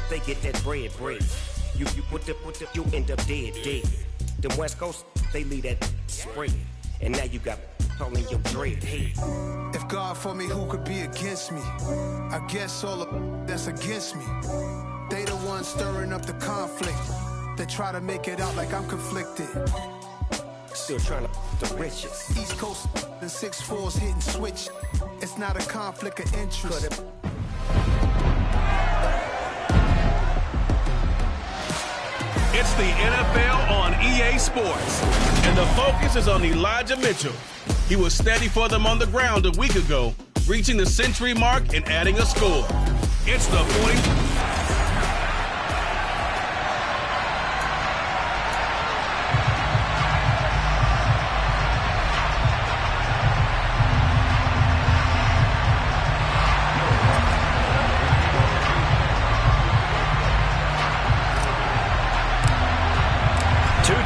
they get that bread. You you end up dead. Them West Coast, they leave that spread. And now you got all in your dread head. If God for me, who could be against me? I guess all the that's against me. They the ones stirring up the conflict. They try to make it out like I'm conflicted. Still trying to the riches. East Coast and 6'4's hitting switch. It's not a conflict of interest. It's the NFL on EA Sports, and the focus is on Elijah Mitchell. He was steady for them on the ground a week ago, reaching the century mark and adding a score. It's the 40.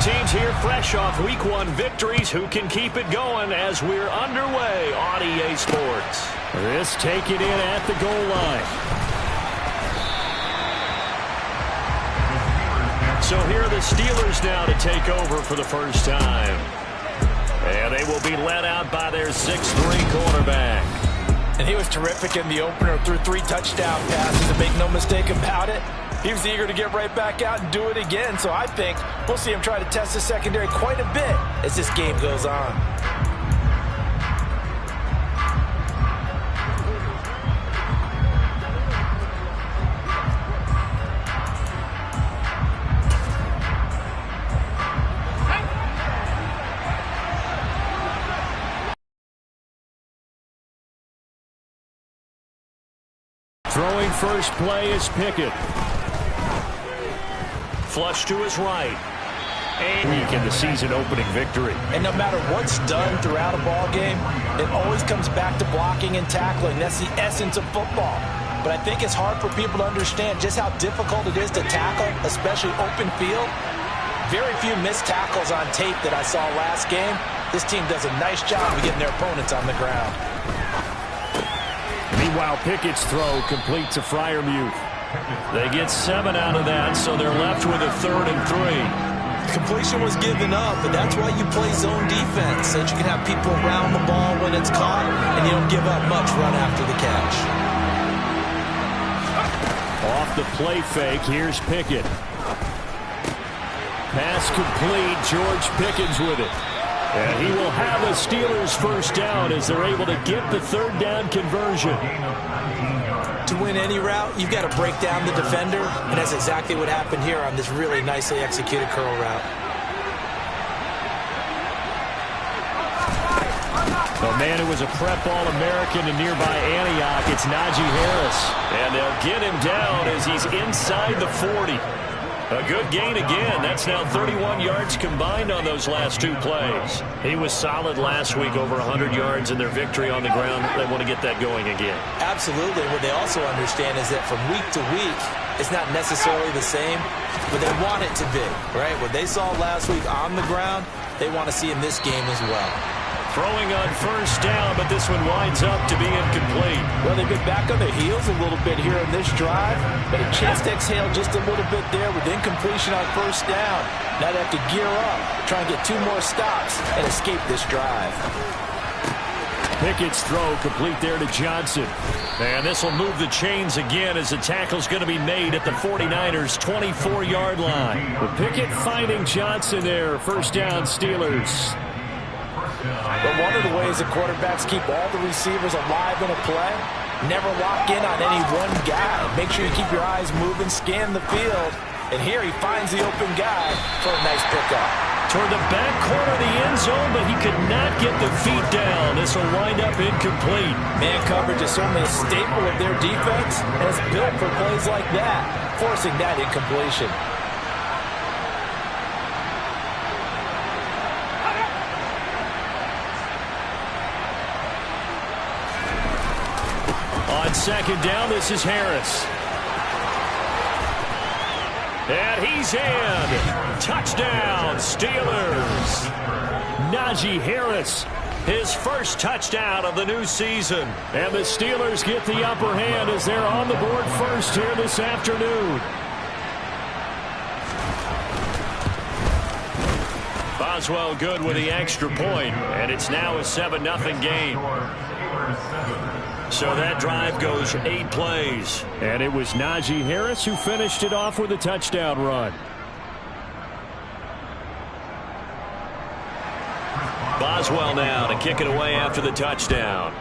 Teams here fresh off Week 1 victories. Who can keep it going as we're underway on EA Sports? This taken in at the goal line. So here are the Steelers now to take over for the first time. And they will be led out by their 6'3" quarterback. And he was terrific in the opener, threw 3 touchdown passes, and make no mistake about it. He was eager to get right back out and do it again. So I think we'll see him try to test the secondary quite a bit as this game goes on. Throwing first play is Pickett. Flush to his right. And week in the season opening victory. And no matter what's done throughout a ball game, it always comes back to blocking and tackling. That's the essence of football. But I think it's hard for people to understand just how difficult it is to tackle, especially open field. Very few missed tackles on tape that I saw last game. This team does a nice job of getting their opponents on the ground. Meanwhile, Pickett's throw complete to Freiermuth. They get 7 out of that, so they're left with a 3rd and 3. Completion was given up, but that's why you play zone defense, so that you can have people around the ball when it's caught, and you don't give up much run after the catch. Off the play fake, here's Pickett. Pass complete, George Pickens with it. And he will have a Steelers first down as they're able to get the 3rd down conversion. To win any route, you've got to break down the defender, and that's exactly what happened here on this really nicely executed curl route. The man who was a prep All-American in nearby Antioch, it's Najee Harris. And they'll get him down as he's inside the 40. A good gain again. That's now 31 yards combined on those last 2 plays. He was solid last week, over 100 yards in their victory on the ground. They want to get that going again. Absolutely. What they also understand is that from week to week, it's not necessarily the same, but they want it to be, right? What they saw last week on the ground, they want to see in this game as well. Throwing on first down, but this one winds up to be incomplete. Well, they've been back on their heels a little bit here in this drive, but a chance to exhale just a little bit there with incompletion on first down. Now they have to gear up, try and get 2 more stops, and escape this drive. Pickett's throw complete there to Johnson. And this will move the chains again as the tackle's going to be made at the 49ers' 24-yard line. But Pickett finding Johnson there. First down, Steelers. But one of the ways that quarterbacks keep all the receivers alive in a play, never lock in on any one guy. Make sure you keep your eyes moving, scan the field. And here he finds the open guy for a nice pickup. Toward the back corner of the end zone, but he could not get the feet down. This will wind up incomplete. Man coverage is certainly a staple of their defense, and it's built for plays like that, forcing that incompletion. On second down, this is Harris. And he's in. Touchdown, Steelers. Najee Harris his first touchdown of the new season. And the Steelers get the upper hand as they're on the board first here this afternoon. Boswell good with the extra point, and it's now a 7-0 game. So that drive goes 8 plays. And it was Najee Harris who finished it off with a touchdown run. Boswell now to kick it away after the touchdown.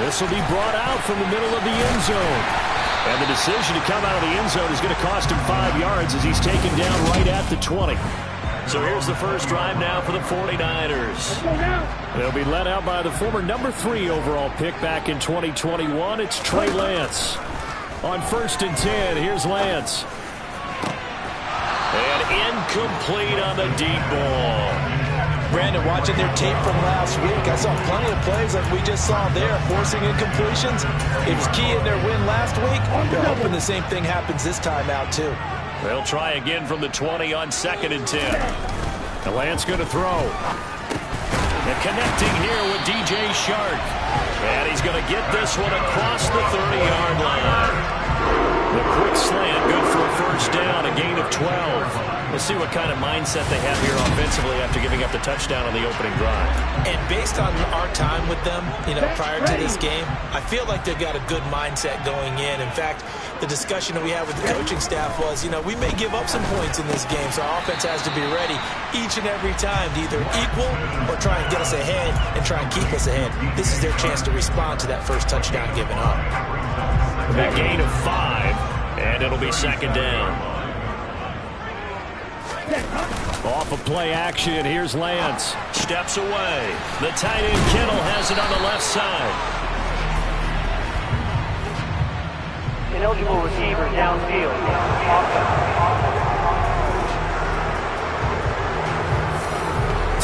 This will be brought out from the middle of the end zone. And the decision to come out of the end zone is going to cost him 5 yards as he's taken down right at the 20. So here's the first drive now for the 49ers. They'll be led out by the former number 3 overall pick back in 2021. It's Trey Lance. On 1st and 10, here's Lance. And incomplete on the deep ball. Brandon, watching their tape from last week, I saw plenty of plays like we just saw there, forcing incompletions. It was key in their win last week. They're hoping the same thing happens this time out, too. They'll try again from the 20 on 2nd and 10. The Lance going to throw. And connecting here with DJ Shark. And he's going to get this one across the 30-yard line. The quick slant, good for a first down, a gain of 12. We'll see what kind of mindset they have here offensively after giving up the touchdown on the opening drive. And based on our time with them, prior to this game, I feel like they've got a good mindset going in. In fact, the discussion that we had with the coaching staff was, we may give up some points in this game, so our offense has to be ready each and every time to either equal or try and get us ahead and try and keep us ahead. This is their chance to respond to that first touchdown given up. A gain of 5, and it'll be 2nd down. Off of play action, here's Lance. Steps away. The tight end Kittle has it on the left side. Ineligible receiver downfield.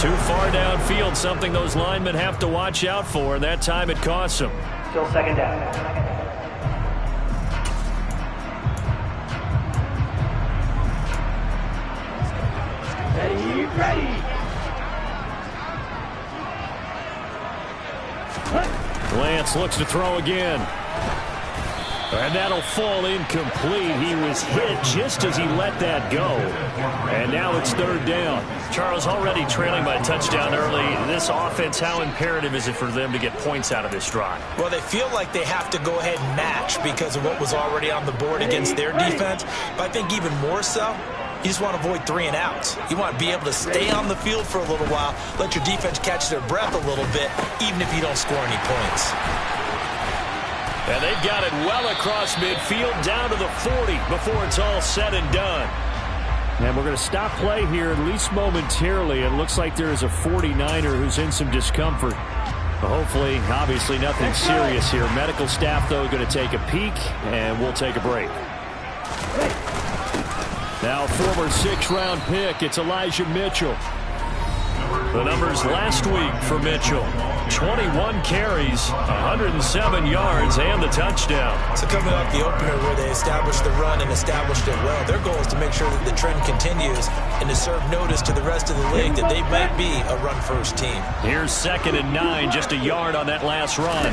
Too far downfield, something those linemen have to watch out for, and that time it costs them. Still 2nd down. Ready. Lance looks to throw again. And that'll fall incomplete. He was hit just as he let that go. And now it's 3rd down. Charles, already trailing by a touchdown early. This offense, how imperative is it for them to get points out of this drive? Well, they feel like they have to go ahead and match because of what was already on the board against their defense. But I think even more so, you just want to avoid 3 and outs. You want to be able to stay on the field for a little while, let your defense catch their breath a little bit, even if you don't score any points. And they've got it well across midfield down to the 40 before it's all said and done. And we're going to stop play here, at least momentarily. It looks like there is a 49er who's in some discomfort. Hopefully, obviously nothing serious here. Medical staff, though, going to take a peek, and we'll take a break. Now, former 6th-round pick, it's Elijah Mitchell. The numbers last week for Mitchell. 21 carries, 107 yards, and the touchdown. So coming off the opener where they established the run and established it well, their goal is to make sure that the trend continues and to serve notice to the rest of the league that they might be a run-first team. Here's 2nd and 9, just a yard on that last run.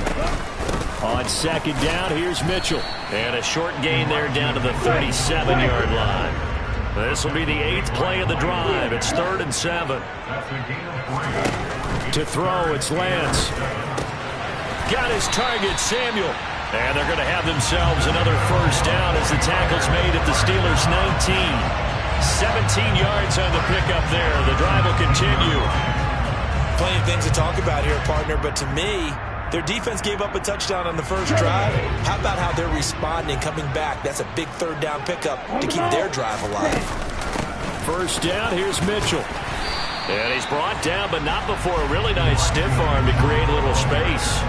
On 2nd down, here's Mitchell. And a short gain there down to the 37-yard line. This will be the 8th play of the drive. It's 3rd and 7. To throw, it's Lance. Got his target, Samuel. And they're going to have themselves another first down as the tackle's made at the Steelers' 19. 17 yards on the pickup there. The drive will continue. Plenty of things to talk about here, partner, but to me, their defense gave up a touchdown on the first drive. How about how they're responding, coming back? That's a big 3rd down pickup to keep their drive alive. First down, here's Mitchell. And he's brought down, but not before a really nice stiff arm to create a little space.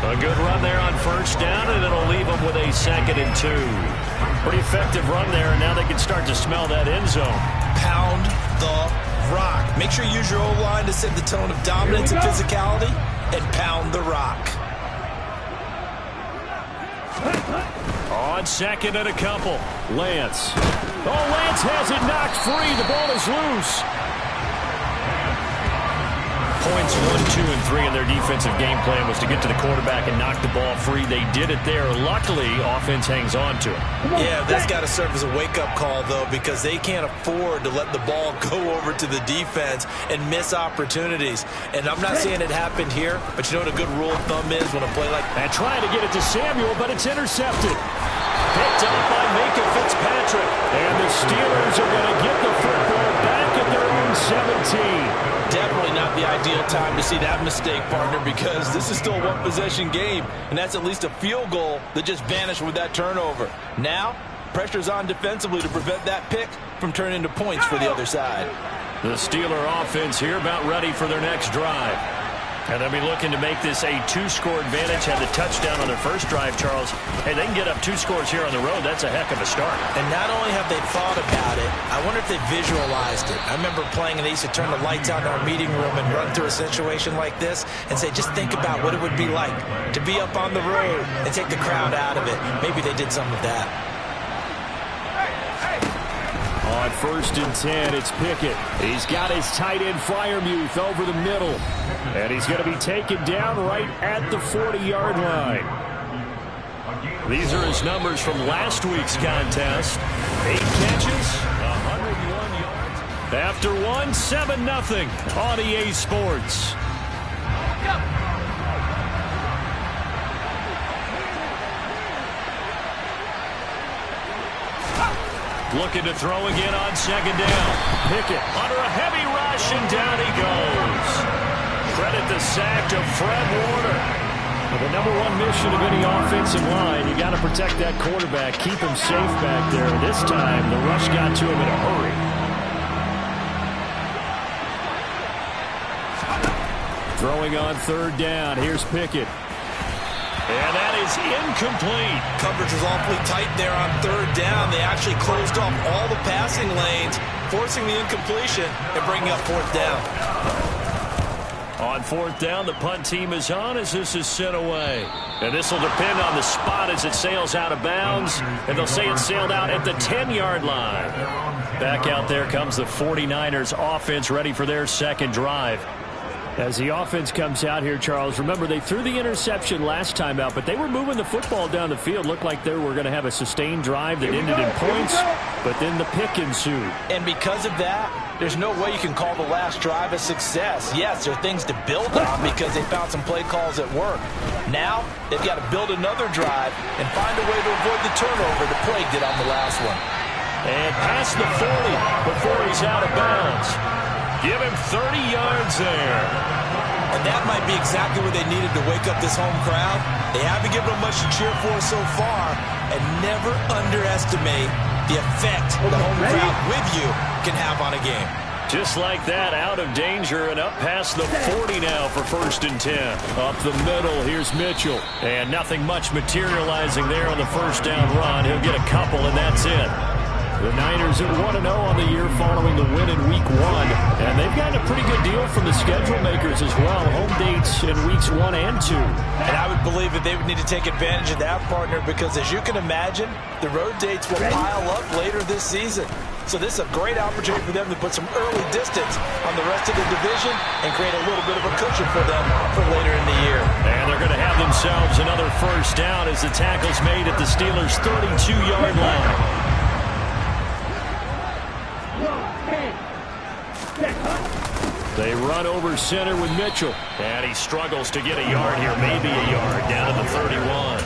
A good run there on first down, and it'll leave them with a 2nd and 2. Pretty effective run there, and now they can start to smell that end zone. Pound the rock. Make sure you use your O-line to set the tone of dominance and physicality, and pound the rock. On 2nd and a couple, Lance. Oh, Lance has it knocked free. The ball is loose. points 1, 2, and 3 in their defensive game plan was to get to the quarterback and knock the ball free. They did it there. Luckily, offense hangs on to it. Yeah, that's got to serve as a wake-up call, though, because they can't afford to let the ball go over to the defense and miss opportunities. And I'm not saying it happened here, but you know what a good rule of thumb is when a play like that? And trying to get it to Samuel, but it's intercepted. Picked up by Minkah Fitzpatrick. And the Steelers are going to get the football back at their own 17. Definitely not the ideal time to see that mistake, partner, because this is still a one-possession game, and that's at least a field goal that just vanished with that turnover. Now, pressure's on defensively to prevent that pick from turning into points for the other side. The Steeler offense here about ready for their next drive. And they'll be looking to make this a 2-score advantage. Had the touchdown on their first drive, Charles. Hey, they can get up 2 scores here on the road. That's a heck of a start. And not only have they thought about it, I wonder if they visualized it. I remember playing, and they used to turn the lights out in our meeting room and run through a situation like this and say, just think about what it would be like to be up on the road and take the crowd out of it. Maybe they did some of that. On 1st and 10, it's Pickett. He's got his tight end Freiermuth over the middle. And he's going to be taken down right at the 40-yard line. These are his numbers from last week's contest. 8 catches, 101 yards. After 1, 7-0 on EA Sports. Looking to throw again on 2nd down. Pickett under a heavy rush, and down he goes. Credit the sack to Fred Warner. Well, the #1 mission of any offensive line, you got to protect that quarterback, keep him safe back there. This time, the rush got to him in a hurry. Throwing on 3rd down. Here's Pickett. And that is incomplete. Coverage was awfully tight there on 3rd down. They actually closed off all the passing lanes, forcing the incompletion and bringing up 4th down. On 4th down, the punt team is on as this is sent away. And this will depend on the spot as it sails out of bounds. And they'll say it sailed out at the 10-yard line. Back out there comes the 49ers offense ready for their 2nd drive. As the offense comes out here, Charles, remember they threw the interception last time out, but they were moving the football down the field. Looked like they were going to have a sustained drive that ended in points, but then the pick ensued. And because of that, there's no way you can call the last drive a success. Yes, there are things to build on because they found some play calls at work. Now, they've got to build another drive and find a way to avoid the turnover the play did on the last one. And past the 40 before he's out of bounds. Give him 30 yards there. And that might be exactly what they needed to wake up this home crowd. They haven't given them much to cheer for so far, and never underestimate the effect the home crowd with you can have on a game. Just like that, out of danger and up past the 40 now for 1st and 10. Up the middle, here's Mitchell. And nothing much materializing there on the 1st down run. He'll get a couple, and that's it. The Niners at 1-0 on the year following the win in Week 1. And they've gotten a pretty good deal from the schedule makers as well. Home dates in Weeks 1 and 2. And I would believe that they would need to take advantage of that, partner, because as you can imagine, the road dates will pile up later this season. So this is a great opportunity for them to put some early distance on the rest of the division and create a little bit of a cushion for them for later in the year. And they're going to have themselves another 1st down as the tackle's made at the Steelers' 32-yard line. They run over center with Mitchell. And he struggles to get a yard here, maybe a yard, down to the 31.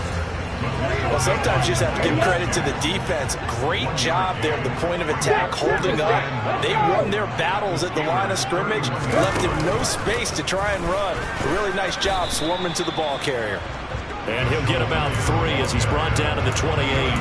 Well, sometimes you just have to give credit to the defense. Great job there at the point of attack, holding up. They won their battles at the line of scrimmage, left him no space to try and run. A really nice job swarming to the ball carrier. And he'll get about 3 as he's brought down to the 28.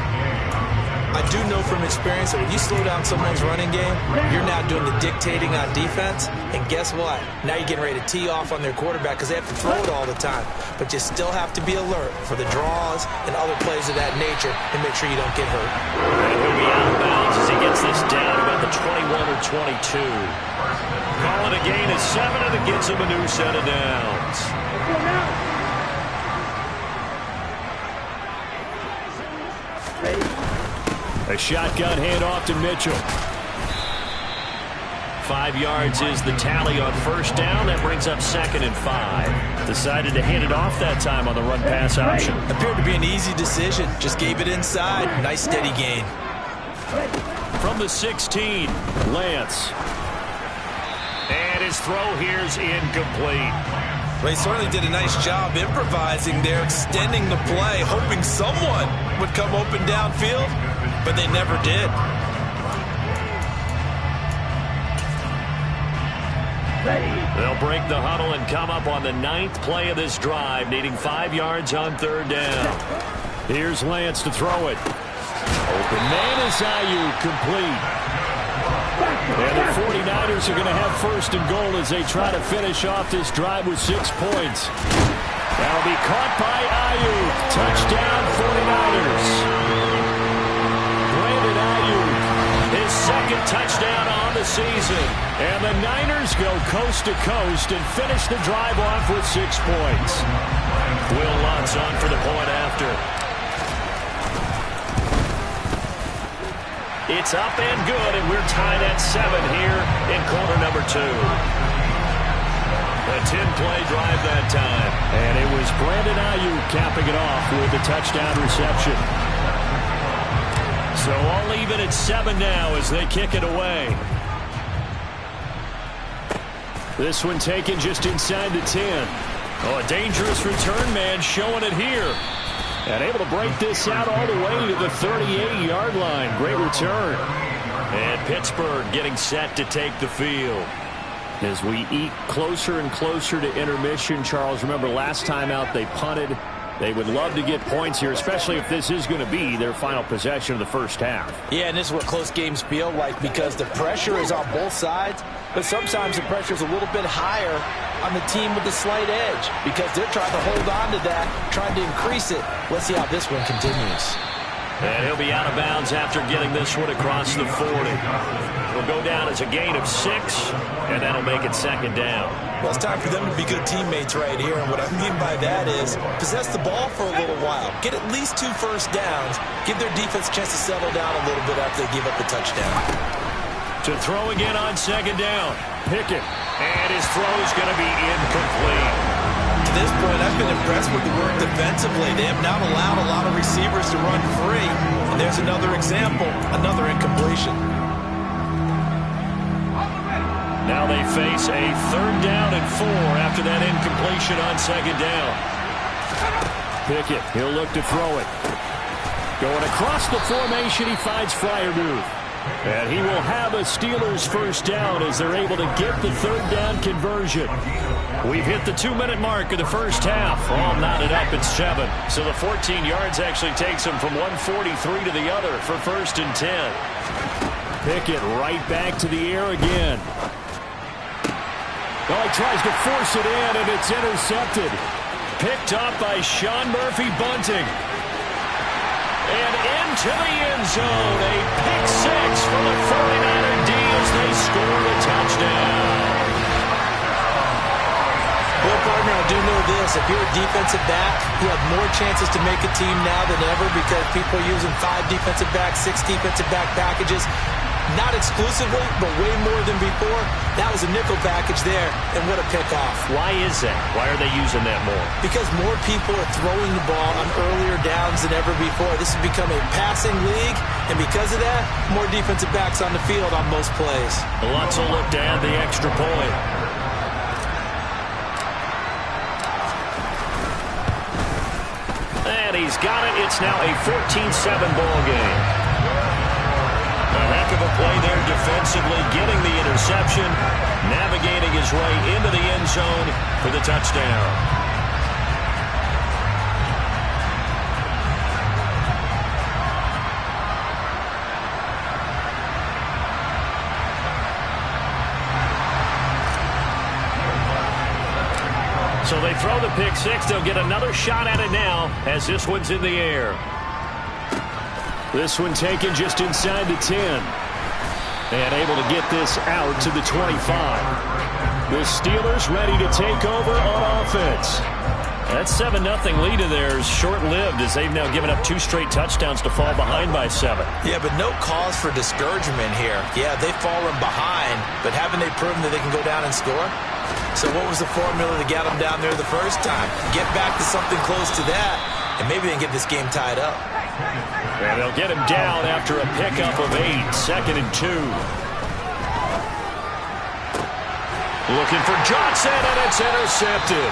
I do know from experience that when you slow down someone's running game, you're now doing the dictating on defense. And guess what? Now you're getting ready to tee off on their quarterback because they have to throw it all the time. But you still have to be alert for the draws and other plays of that nature and make sure you don't get hurt. And he'll be out of bounds as he gets this down about the 21 or 22. Call it a gain of 7, and it gets him a new set of downs. A shotgun handoff to Mitchell. 5 yards is the tally on first down. That brings up 2nd and 5. Decided to hand it off that time on the run-pass option. Appeared to be an easy decision. Just gave it inside. Nice steady gain. From the 16, Lance. And his throw here's incomplete. Well, he certainly did a nice job improvising there, extending the play, hoping someone would come open downfield, but they never did. They'll break the huddle and come up on the 9th play of this drive, needing 5 yards on 3rd down. Here's Lance to throw it. Open man is Ayuk, complete. And the 49ers are going to have 1st and goal as they try to finish off this drive with 6 points. That'll be caught by Ayuk. Touchdown 49ers. Brandon Ayuk, his 2nd touchdown on the season. And the Niners go coast to coast and finish the drive off with 6 points. Will Lutz on for the point after. It's up and good, and we're tied at 7 here in quarter number 2. A 10-play drive that time. And it was Brandon Ayuk capping it off with the touchdown reception. So I'll leave it at 7 now as they kick it away. This one taken just inside the 10. Oh, a dangerous return man showing it here. And able to break this out all the way to the 38-yard line. Great return. And Pittsburgh getting set to take the field. As we eat closer and closer to intermission, Charles, remember last time out they punted. They would love to get points here, especially if this is going to be their final possession of the first half. Yeah, and this is what close games feel like because the pressure is on both sides, but sometimes the pressure is a little bit higher on the team with the slight edge because they're trying to hold on to that, trying to increase it. Let's see how this one continues. And he'll be out of bounds after getting this one across the 40. It'll go down as a gain of 6, and that'll make it 2nd down. Well, it's time for them to be good teammates right here, and what I mean by that is possess the ball for a little while, get at least 2 first downs, give their defense a chance to settle down a little bit after they give up the touchdown. To throw again on 2nd down. Pickett. And his throw is going to be incomplete. To this point, I've been impressed with the work defensively. They have not allowed a lot of receivers to run free. And there's another example, another incompletion. Now they face a 3rd down and 4 after that incompletion on 2nd down. Pickett, he'll look to throw it. Going across the formation, he finds Freiermuth. And he will have a Steelers 1st down as they're able to get the 3rd down conversion. We've hit the 2-minute mark of the first half. All knotted up at 7. So the 14 yards actually takes him from 143 to the other for 1st and 10. Pickett right back to the air again. Well, he tries to force it in, and it's intercepted. Picked up by Sean Murphy-Bunting. And into the end zone, a pick 6 for the 49er D as they score a touchdown. Well, partner, I do know this. If you're a defensive back, you have more chances to make a team now than ever because people are using 5 defensive backs, 6 defensive back packages. Not exclusively, but way more than before. That was a nickel package there, and what a pickoff. Why is that? Why are they using that more? Because more people are throwing the ball on earlier downs than ever before. This has become a passing league, and because of that, more defensive backs on the field on most plays. Lutz will look to add the extra point. And he's got it. It's now a 14-7 ball game. A heck of a play there defensively, getting the interception, navigating his way into the end zone for the touchdown. So they throw the pick 6. They'll get another shot at it now as this one's in the air. This one taken just inside the 10. And able to get this out to the 25. The Steelers ready to take over on offense. That 7-0 lead of theirs short-lived as they've now given up 2 straight touchdowns to fall behind by 7. Yeah, but no cause for discouragement here. Yeah, they've fallen behind, but haven't they proven that they can go down and score? So what was the formula that got them down there the first time? Get back to something close to that, and maybe they can get this game tied up. And they'll get him down after a pickup of 8, 2nd and 2. Looking for Johnson, and it's intercepted.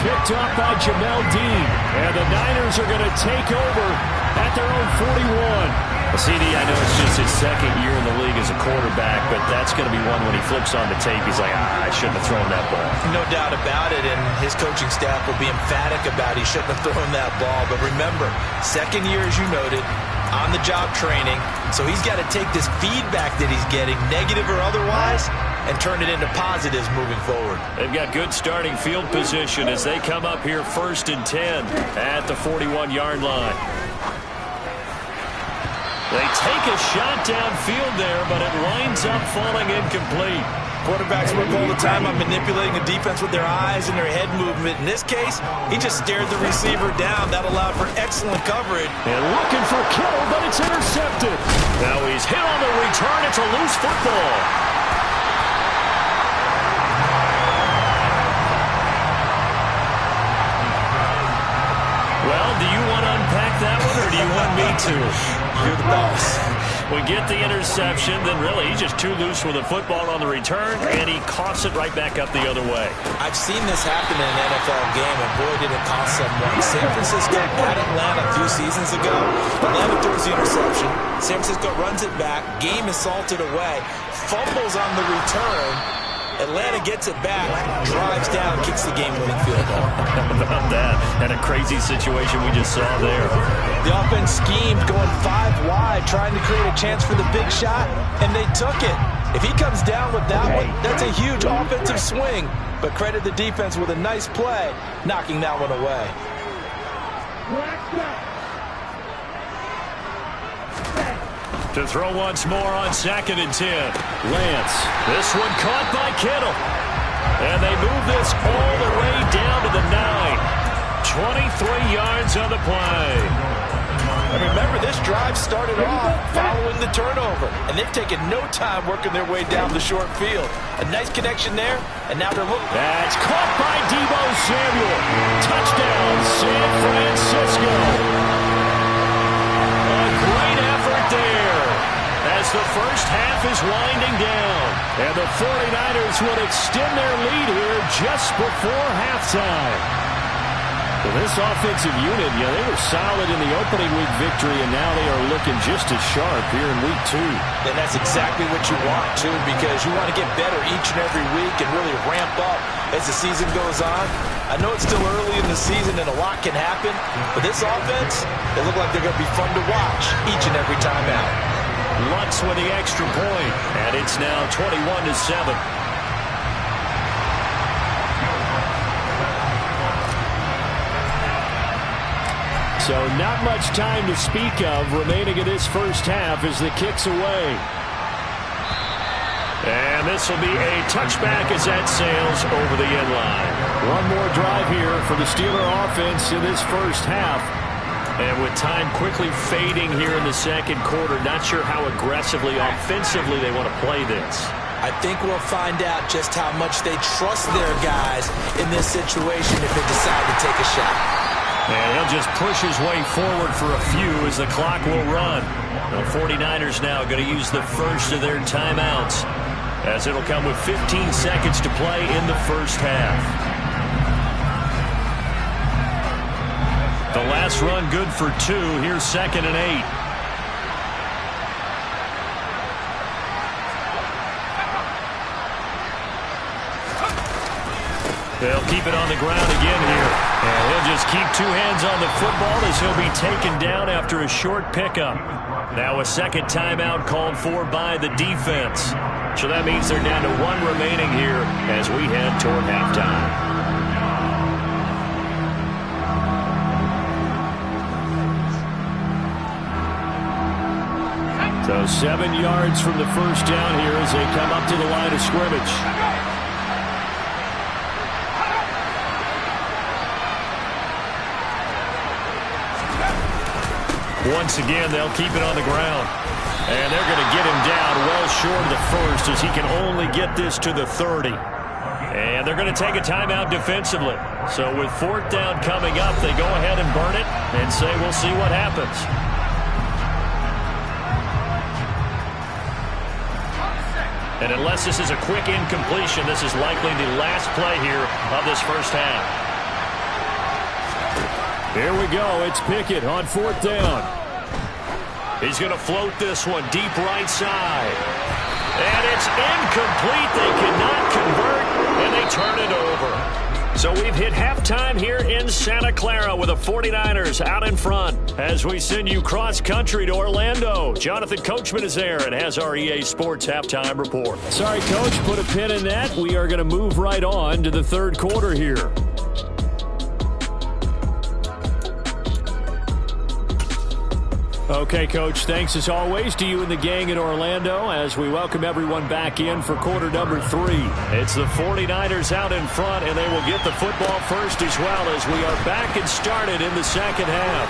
Picked up by Jamel Dean. And the Niners are going to take over at their own 41. CD, I know it's just his 2nd year in the league as a quarterback, but that's going to be one when he flips on the tape, he's like, I shouldn't have thrown that ball. No doubt about it, and his coaching staff will be emphatic about he shouldn't have thrown that ball. But remember, 2nd year, as you noted, on-the-job training, so he's got to take this feedback that he's getting, negative or otherwise, and turn it into positives moving forward. They've got good starting field position as they come up here 1st and 10 at the 41-yard line. They take a shot downfield there, but it winds up falling incomplete. Quarterbacks work all the time on manipulating the defense with their eyes and their head movement. In this case, he just stared the receiver down. That allowed for excellent coverage. And looking for Kittle, but it's intercepted. Now he's hit on the return. It's a loose football. Well, do you want to unpack that one, or do you want me to? You're the boss. We get the interception, then really he's just too loose with the football on the return, and he coughs it right back up the other way. I've seen this happen in an NFL game, and boy, did it cost someone. San Francisco at Atlanta a few seasons ago. Atlanta throws the interception. San Francisco runs it back. Game is salted away. Fumbles on the return. Atlanta gets it back, drives down, kicks the game-winning field goal. How about that? And a crazy situation we just saw there. The offense schemed, going 5 wide, trying to create a chance for the big shot, and they took it. If he comes down with that one, that's a huge offensive swing. But credit the defense with a nice play, knocking that one away. To throw once more on 2nd and 10. Lance. This one caught by Kittle. And they move this all the way down to the 9. 23 yards on the play. And remember, this drive started off following the turnover. And they've taken no time working their way down the short field. A nice connection there, and now they're looking. That's caught by Deebo Samuel. Touchdown, San Francisco. A great effort there as the first half is winding down. And the 49ers will extend their lead here just before halftime. Well, this offensive unit, they were solid in the opening week victory, and now they are looking just as sharp here in week 2. And that's exactly what you want, too, because you want to get better each and every week and really ramp up as the season goes on. I know it's still early in the season and a lot can happen, but this offense, they look like they're going to be fun to watch each and every time out. Lutz with the extra point, and it's now 21-7. So not much time to speak of remaining in this first half as the kick's away. And this will be a touchback as that sails over the end line. One more drive here for the Steeler offense in this first half. And with time quickly fading here in the second quarter, not sure how aggressively, offensively they want to play this. I think we'll find out just how much they trust their guys in this situation if they decide to take a shot. And he'll just push his way forward for a few as the clock will run. The 49ers now going to use the first of their timeouts as it'll come with 15 seconds to play in the first half. The last run good for 2. Here's 2nd and 8. They'll keep it on the ground again here. And he'll just keep 2 hands on the football as he'll be taken down after a short pickup. Now a second timeout called for by the defense. So that means they're down to 1 remaining here as we head toward halftime. So 7 yards from the first down here as they come up to the line of scrimmage. Once again, they'll keep it on the ground. And they're going to get him down well short of the first as he can only get this to the 30. And they're going to take a timeout defensively. So with 4th down coming up, they go ahead and burn it and say we'll see what happens. And unless this is a quick incompletion, this is likely the last play here of this first half. Here we go. It's Pickett on 4th down. He's going to float this one deep right side. And it's incomplete. They cannot convert, and they turn it over. So we've hit halftime here in Santa Clara with the 49ers out in front. As we send you cross-country to Orlando, Jonathan Coachman is there and has our EA Sports halftime report. Sorry, Coach, put a pin in that. We are going to move right on to the 3rd quarter here. Okay, Coach, thanks as always to you and the gang in Orlando as we welcome everyone back in for quarter number 3. It's the 49ers out in front, and they will get the football first as well as we are back and started in the second half.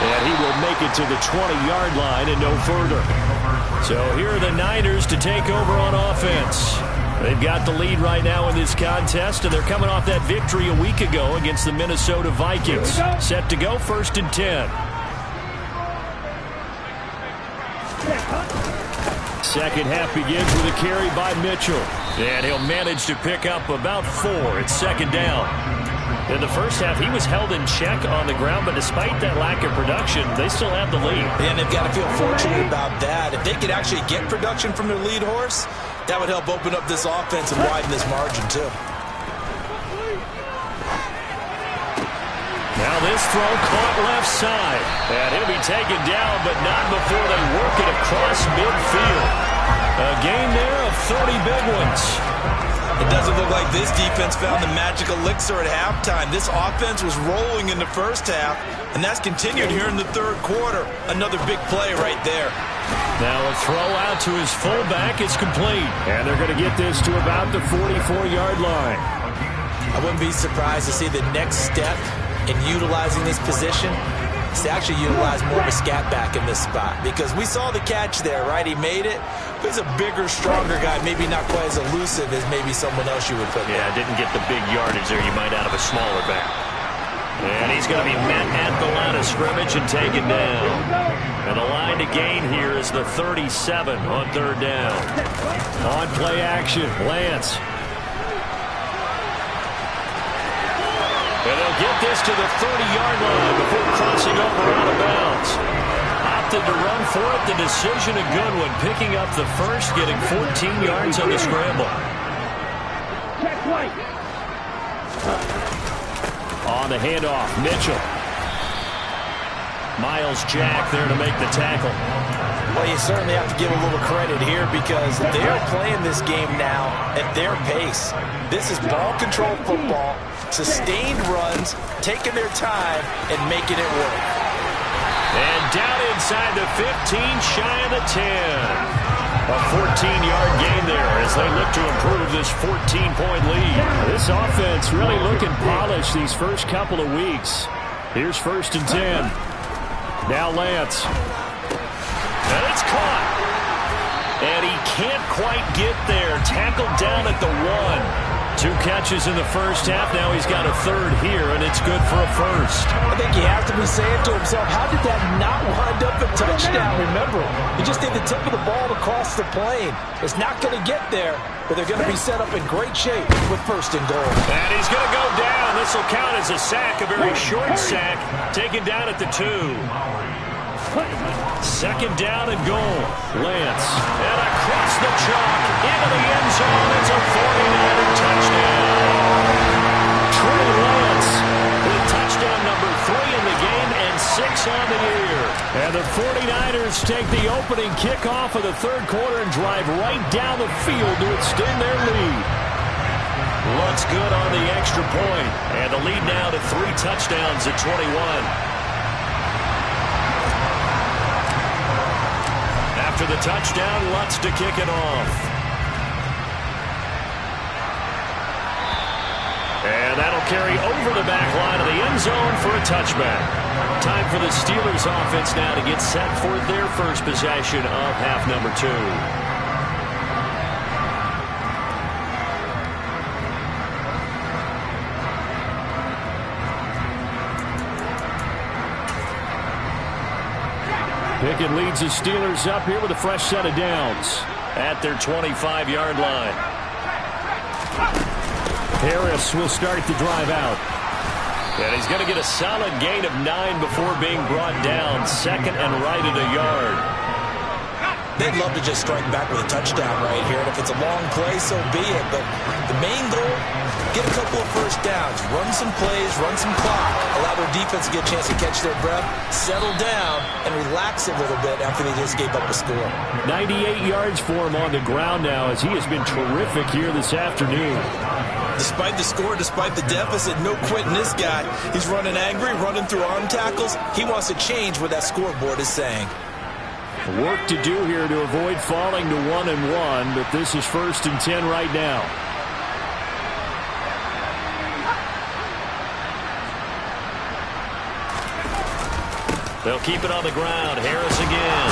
And he will make it to the 20-yard line and no further. So here are the Niners to take over on offense. They've got the lead right now in this contest, and they're coming off that victory a week ago against the Minnesota Vikings. Set to go 1st and 10. Second half begins with a carry by Mitchell. And he'll manage to pick up about 4. It's 2nd down. In the first half, he was held in check on the ground, but despite that lack of production, they still have the lead. And they've got to feel fortunate about that. If they could actually get production from their lead horse, that would help open up this offense and widen this margin, too. Now this throw caught left side. And he'll be taken down, but not before they work it across midfield. A gain there of 30 big ones. It doesn't look like this defense found the magic elixir at halftime. This offense was rolling in the first half, and that's continued here in the 3rd quarter. Another big play right there. Now a throw out to his fullback is complete. And they're going to get this to about the 44-yard line. I wouldn't be surprised to see the next step in utilizing this position is to actually utilize more of a scat back in this spot, because we saw the catch there, right? He made it. He's a bigger, stronger guy, maybe not quite as elusive as maybe someone else you would put there. Yeah, didn't get the big yardage there you might out of a smaller back. And he's going to be met at the line of scrimmage and taken down. And the line to gain here is the 37 on 3rd down. On play action, Lance. And they'll get this to the 30-yard line before crossing over out of bounds. Opted to run for it. The decision a good one. Picking up the first, getting 14 yards on the scramble. On the handoff, Mitchell. Myles Jack there to make the tackle. Well, you certainly have to give a little credit here because they're playing this game now at their pace. This is ball control football, sustained runs, taking their time, and making it work. And down inside the 15, shy of the 10. A 14-yard gain there as they look to improve this 14-point lead. This offense really looking polished these first couple of weeks. Here's 1st and 10. Now Lance. And it's caught. And he can't quite get there. Tackled down at the 1. 2 catches in the first half. Now he's got a 3rd here, and it's good for a first. I think he has to be saying to himself, how did that not wind up a touchdown? Remember, he just did the tip of the ball across the plane. It's not going to get there, but they're going to be set up in great shape with 1st and goal. And he's going to go down. This will count as a sack, a very short sack, taken down at the 2. 2nd down and goal. Lance. And across the chalk into the end zone. It's a 49er touchdown. Trey Lance with touchdown number 3 in the game and 6 on the year. And the 49ers take the opening kickoff of the 3rd quarter and drive right down the field to extend their lead. Looks good on the extra point. And the lead now to 3 touchdowns at 21. After the touchdown, Lutz to kick it off. And that'll carry over the back line of the end zone for a touchback. Time for the Steelers offense now to get set for their first possession of half number 2. Pickett leads the Steelers up here with a fresh set of downs at their 25-yard line. Harris will start the drive out. And he's going to get a solid gain of 9 before being brought down. Second and right at a yard. They'd love to just strike back with a touchdown right here. And if it's a long play, so be it. But the main goal, get a couple of first downs. Run some plays, run some clock. Allow their defense to get a chance to catch their breath, settle down, and relax a little bit after they just gave up a score. 98 yards for him on the ground now as he has been terrific here this afternoon. Despite the score, despite the deficit, no quitting this guy. He's running angry, running through arm tackles. He wants to change what that scoreboard is saying. Work to do here to avoid falling to 1-1, but this is 1st and 10 right now. They'll keep it on the ground. Harris again.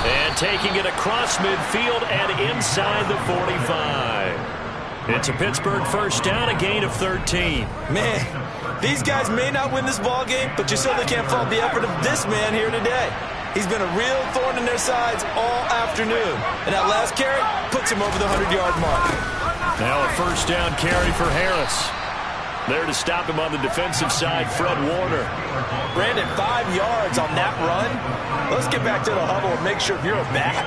And taking it across midfield and inside the 45. It's a Pittsburgh first down, a gain of 13. Man, these guys may not win this ball game, but you certainly can't fault the effort of this man here today. He's been a real thorn in their sides all afternoon. And that last carry puts him over the 100-yard mark. Now a first down carry for Harris. There to stop him on the defensive side, Fred Warner. Brandon, 5 yards on that run. Let's get back to the huddle and make sure if you're back,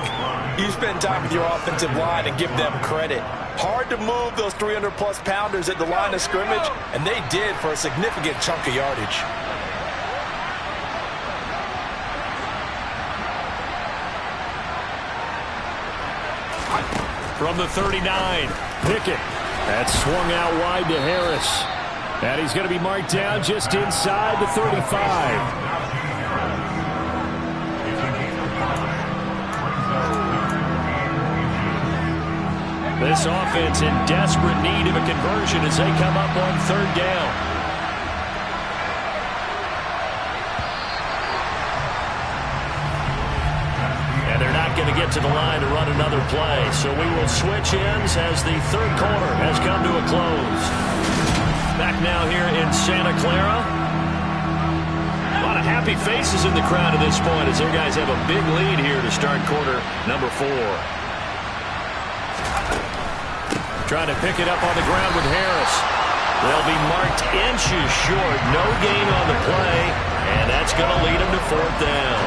you spend time with your offensive line and give them credit. Hard to move those 300-plus pounders at the line of scrimmage, and they did for a significant chunk of yardage. From the 39, Pickett. That swung out wide to Harris. And he's going to be marked down just inside the 35. This offense in desperate need of a conversion as they come up on 3rd down. And they're not going to get to the line to run another play. So we will switch ends as the 3rd quarter has come to a close. Back now here in Santa Clara. A lot of happy faces in the crowd at this point as their guys have a big lead here to start quarter number 4. Trying to pick it up on the ground with Harris. They'll be marked inches short. No gain on the play. And that's going to lead them to 4th down.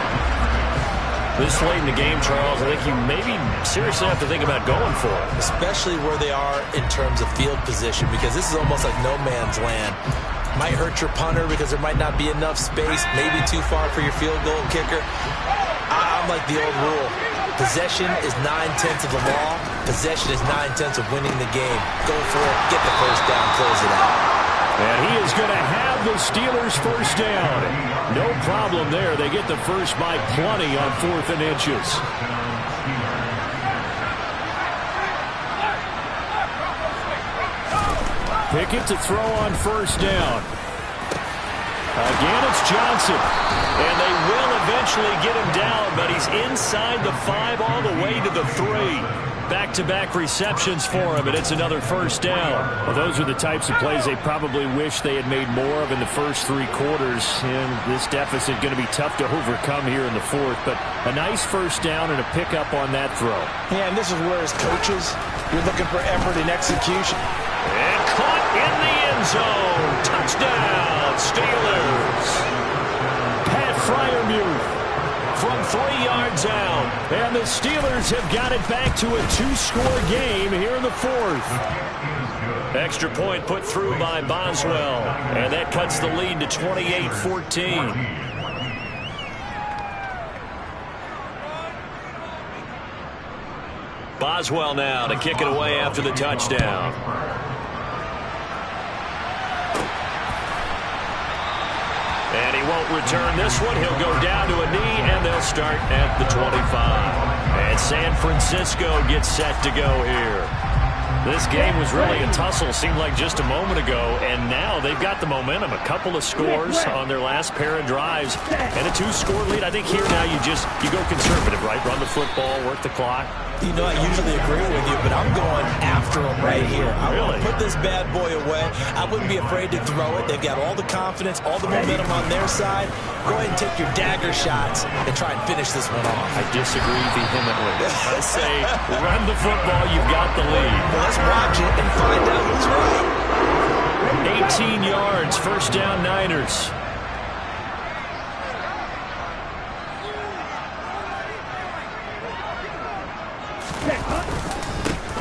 This late in the game, Charles, I think you maybe seriously have to think about going for it. Especially where they are in terms of field position, because this is almost like no man's land. Might hurt your punter because there might not be enough space, maybe too far for your field goal kicker. I'm like the old rule. Possession is 9/10 of the law. Possession is 9/10 of winning the game. Go for it, get the first down, close it out. And he is going to have the Steelers first down. No problem there. They get the first by plenty on 4th and inches. Pickett to throw on first down. Again, it's Johnson. And they will eventually get him down, but he's inside the 5 all the way to the 3. Back-to-back receptions for him, and it's another first down. Well, those are the types of plays they probably wish they had made more of in the first 3 quarters. And this deficit going to be tough to overcome here in the 4th. But a nice first down and a pickup on that throw. Yeah, and this is where as coaches, you're looking for effort and execution. And caught in the end zone. Touchdown, Steelers. Pat Freiermuth from 3 yards out. And the Steelers have got it back to a 2-score game here in the 4th. Extra point put through by Boswell. And that cuts the lead to 28-14. Boswell now to kick it away after the touchdown. And he won't return this one. He'll go down to a knee, and they'll start at the 25. And San Francisco gets set to go here. This game was really a tussle, seemed like just a moment ago, and now they've got the momentum. A couple of scores on their last pair of drives and a 2-score lead. I think here now you go conservative, right? Run the football, work the clock. You know, I usually agree with you, but I'm going after them right here. I want to put this bad boy away. I wouldn't be afraid to throw it. They've got all the confidence, all the momentum on their side. Go ahead and take your dagger shots and try and finish this one off. I disagree vehemently. I say run the football, you've got the lead. Well, let's watch it and find out who's right. 18 yards, first down Niners.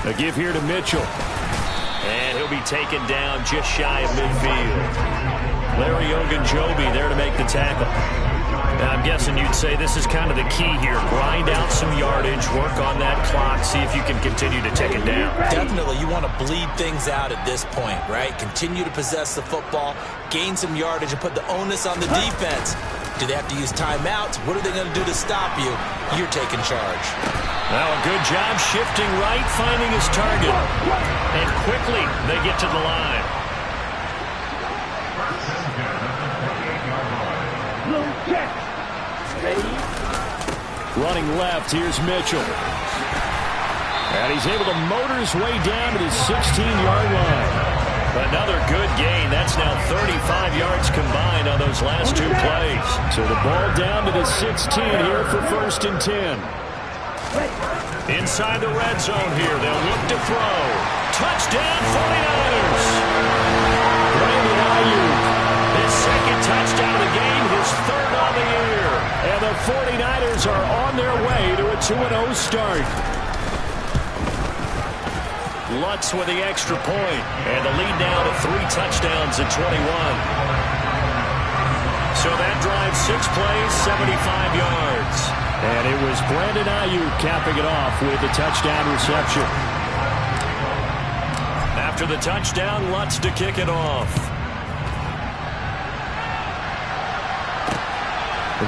A give here to Mitchell. And he'll be taken down just shy of midfield. Larry Ogunjobi there to make the tackle. Now, I'm guessing you'd say this is kind of the key here. Grind out some yardage, work on that clock, see if you can continue to take it down. Definitely, you want to bleed things out at this point, right? Continue to possess the football, gain some yardage, and put the onus on the defense. Do they have to use timeouts? What are they going to do to stop you? You're taking charge. Now a good job shifting right, finding his target. And quickly they get to the line. Running left, here's Mitchell. And he's able to motor his way down to the 16-yard line. Another good gain. That's now 35 yards combined on those last two plays. So the ball down to the 16 here for 1st and 10. Inside the red zone here. They'll look to throw. Touchdown 49ers. Brandon Ayuk. His second touchdown of the game. His third on the year. And the 49ers are on their way to a 2-0 start. Lutz with the extra point. And the lead now to 3 touchdowns at 21. So that drive 6 plays, 75 yards. And it was Brandon Ayuk capping it off with a touchdown reception. After the touchdown, Lutz to kick it off.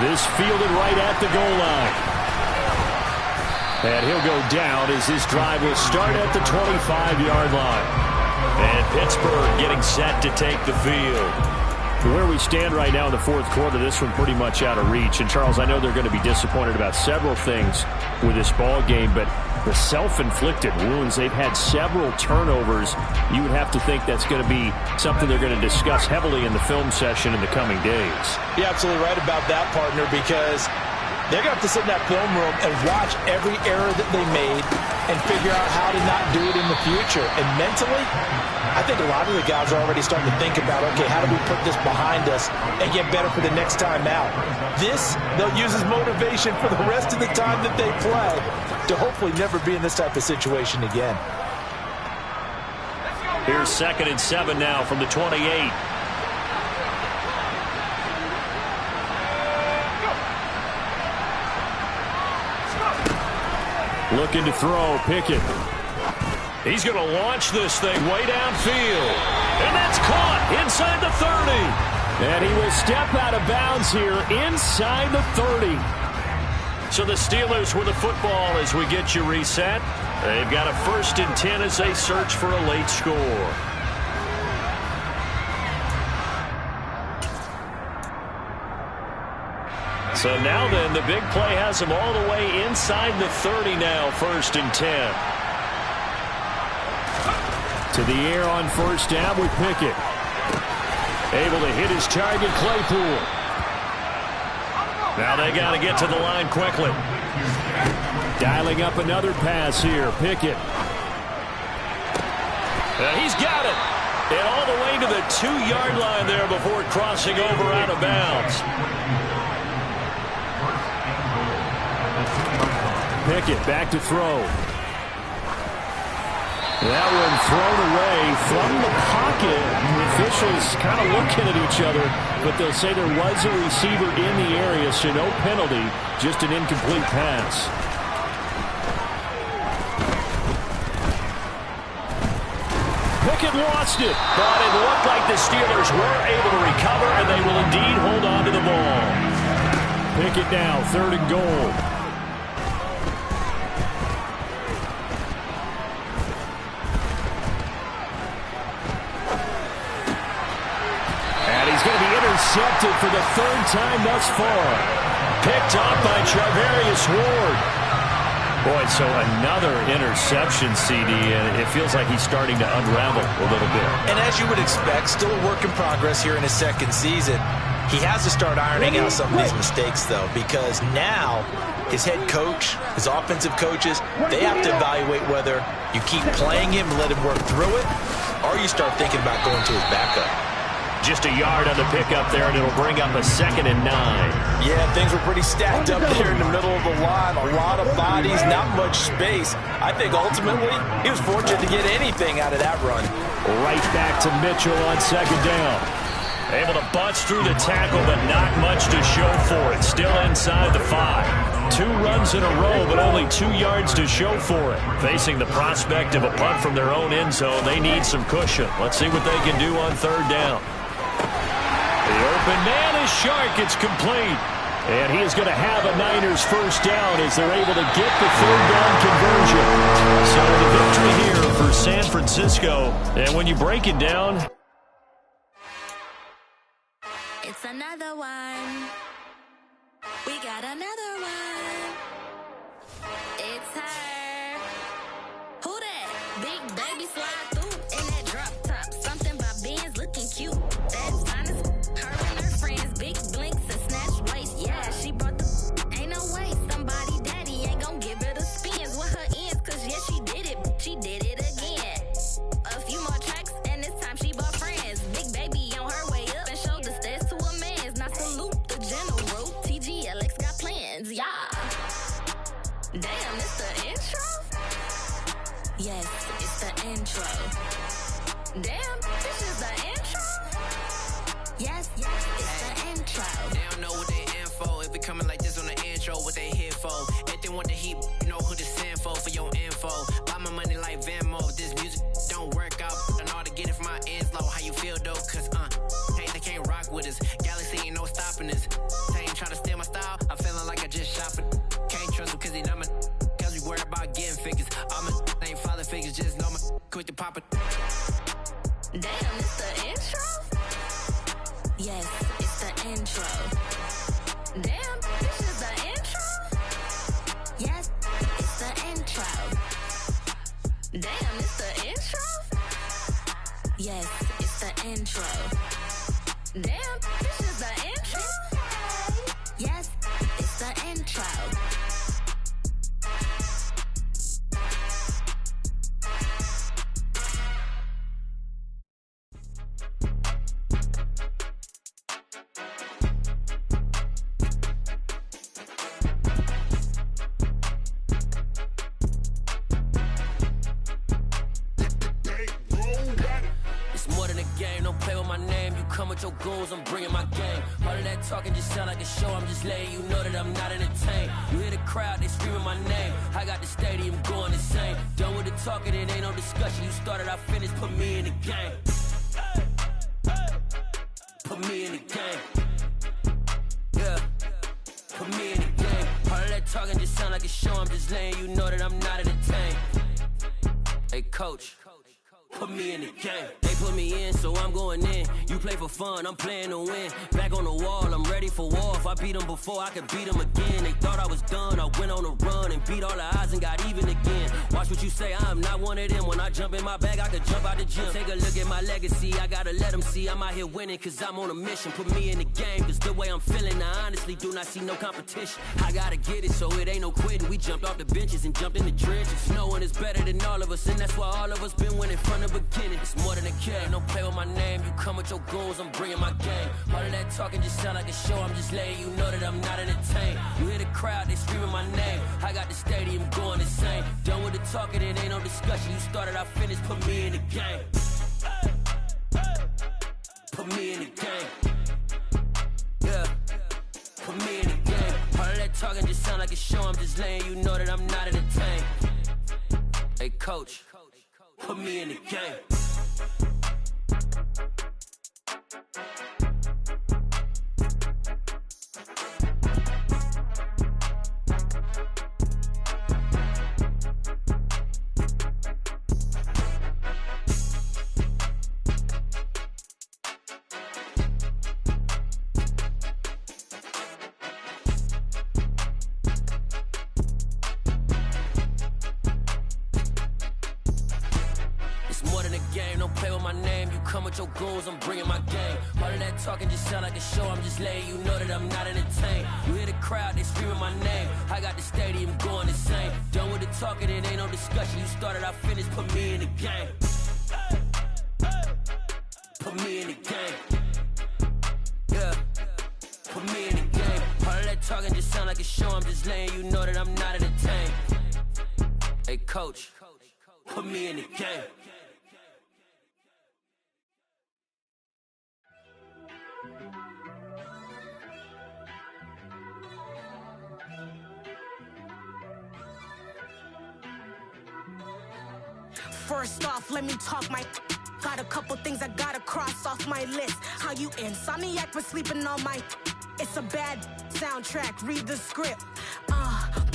This fielded right at the goal line. And he'll go down as this drive will start at the 25-yard line. And Pittsburgh getting set to take the field. Where we stand right now in the fourth quarter, this one pretty much out of reach. And, Charles, I know they're going to be disappointed about several things with this ball game, but the self-inflicted wounds, they've had several turnovers. You would have to think that's going to be something they're going to discuss heavily in the film session in the coming days. You're absolutely right about that, partner, because they're going to have to sit in that film room and watch every error that they made and figure out how to not do it in the future. And mentally, I think a lot of the guys are already starting to think about, okay, how do we put this behind us and get better for the next time out? This, they'll use as motivation for the rest of the time that they play to hopefully never be in this type of situation again. Here's 2nd and 7 now from the 28. Looking to throw, Pickett. He's going to launch this thing way downfield. And that's caught inside the 30. And he will step out of bounds here inside the 30. So the Steelers with the football as we get you reset. They've got a 1st and 10 as they search for a late score. So now then, the big play has him all the way inside the 30 now, 1st and 10. To the air on 1st down with Pickett. Able to hit his target, Claypool. Now they got to get to the line quickly. Dialing up another pass here, Pickett. He's got it. And all the way to the 2-yard line there before crossing over out of bounds. Pickett back to throw. That one thrown away from the pocket. The officials kind of looking at each other, but they'll say there was a receiver in the area, so no penalty, just an incomplete pass. Pickett lost it, but it looked like the Steelers were able to recover, and they will indeed hold on to the ball. Pickett now, 3rd and goal. intercepted for the third time thus far. Picked up by Charvarius Ward. Boy, so another interception, CD, and it feels like he's starting to unravel a little bit. And as you would expect, still a work in progress here in his second season. He has to start ironing out some of these mistakes, though, because now his head coach, his offensive coaches, they have to evaluate whether you keep playing him and let him work through it, or you start thinking about going to his backup. Just a yard on the pickup there, and it'll bring up a 2nd and 9. Yeah, things were pretty stacked up there in the middle of the line. A lot of bodies, not much space. I think ultimately he was fortunate to get anything out of that run. Right back to Mitchell on 2nd down. Able to bust through the tackle, but not much to show for it. Still inside the 5. 2 runs in a row, but only 2 yards to show for it. Facing the prospect of a punt from their own end zone, they need some cushion. Let's see what they can do on 3rd down. The open man is Shark. It's complete. And he is going to have a Niners first down as they're able to get the 3rd down conversion. So the victory here for San Francisco. And when you break it down, it's another one. We got another one. It's her. Who that? Big baby slide through in that drop top. Something by Benz looking cute. That's fine as her and her friends. Big blinks and snatch waist. Yeah, she brought the ain't no way. Somebody daddy ain't gon' give her the spins with her ends. Cause yeah, she did it. She did it again. A few more tracks and this time she bought friends. Big baby on her way up and showed the stairs to a man's. Now salute the general. TGLX got plans, yeah. Damn, it's the intro? Yes, it's the intro. Damn, this is the intro? Yes, it's the intro. They don't know what they in for. If it coming like this on the intro, what they here for? If they want the heat, you know who to send for your info. Buy my money like Venmo. If this music don't work out, I know how to get it from my ends low. How you feel though? Cause hey, they can't rock with us. Galaxy ain't no stopping us. They ain't trying to steal my style. I'm feeling like I just shop it. Can't trust them cause they not my. Cause we worried about getting figures. All my ain't father figures, just know my quick to pop it. Damn, it's the intro? Yes, it's the intro. Damn, this is the intro? Yes, it's the intro. Damn, it's the intro? Yes, it's the intro. Damn, this is the intro? Yes, it's the intro. With your goons, I'm bringing my game. All of that talking just sound like a show. I'm just letting you know that I'm not entertained. You hear the crowd, they screaming my name. I got the stadium going insane. Done with the talking, it ain't no discussion. You started, I finished, put me in the game. Put me in the game. Yeah, put me in the game. All of that talking just sound like a show. I'm just letting you know that I'm not entertained. Hey, coach. Put me in the game. They put me in, so I'm going in. You play for fun, I'm playing to win. Back on the wall, I'm ready for war. If I beat them before, I could beat them again. They thought I was done, I went on a run and beat all the odds and got even again. Watch what you say, I'm not one of them. When I jump in my bag, I could jump out the gym. Take a look at my legacy, I gotta let them see I'm out here winning, cause I'm on a mission. Put me in the game, cause the way I'm feeling, I honestly do not see no competition. I gotta get it, so it ain't no quitting. We jumped off the benches and jumped in the trenches. No one is better than all of us, and that's why all of us been winning from the beginning. It's more than a game, don't play with my name. You come with your goons, I'm bringing my game. All of that talking just sound like a show. I'm just letting you know that I'm not entertained. You hear the crowd, they screaming my name. I got the stadium going insane. Done with the talking, it ain't no discussion. You started, I finished, put me in the game. Put me in the game. Yeah, put me in the game. All of that talking just sound like a show. I'm just letting you know that I'm not entertained. Hey, coach, put me in the game. play with my name. You come with your goons, I'm bringing my game. All of that talking just sound like a show. I'm just letting you know that I'm not entertained. You hear the crowd, they screaming my name. I got the stadium going insane. Done with the talking, it ain't no discussion. You started, I finished, put me in the game. Put me in the game. Yeah. Put me in the game. All of that talking just sound like a show. I'm just letting you know that I'm not entertained. Hey, coach, put me in the game. First off, let me talk my... Got a couple things I gotta cross off my list. How you insomniac for sleeping on my... It's a bad soundtrack, read the script.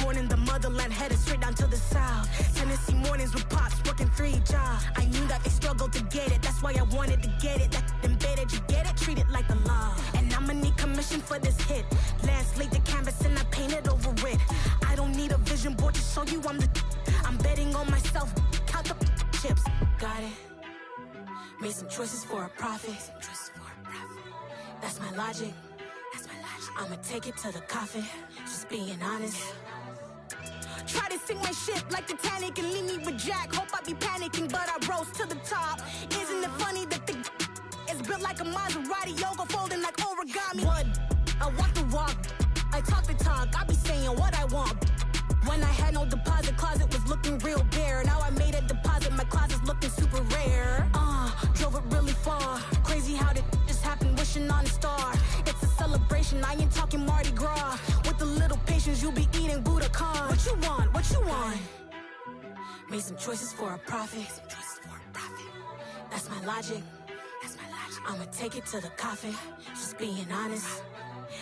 Born in the motherland, headed straight down to the south. Tennessee mornings with pops, working 3 jobs. I knew that they struggled to get it, that's why I wanted to get it. That embedded, you get it, treat it like the law. And I'ma need commission for this hit. Last laid the canvas and I painted over it. I don't need a vision board to show you I'm the... I'm betting on myself, count the chips. Got it. Made some choices for a profit. That's my logic. I'ma take it to the coffin, just being honest. Try to sink my ship like Titanic and leave me with Jack. Hope I be panicking, but I rose to the top. Isn't it funny that the is built like a Maserati, yoga folding like origami? What? I walk the walk, I talk the talk, I be saying what I want. When I had no deposit, closet was looking real bare. Now I made a deposit, my closet's looking super rare. Drove it really far. Crazy how did just happen, wishing on a star. It's a celebration, I ain't talking Mardi Gras. With a little patience, you'll be eating Budokan. What you want? What you want? Made some choices for a profit. That's my logic. I'ma take it to the coffin, just being honest.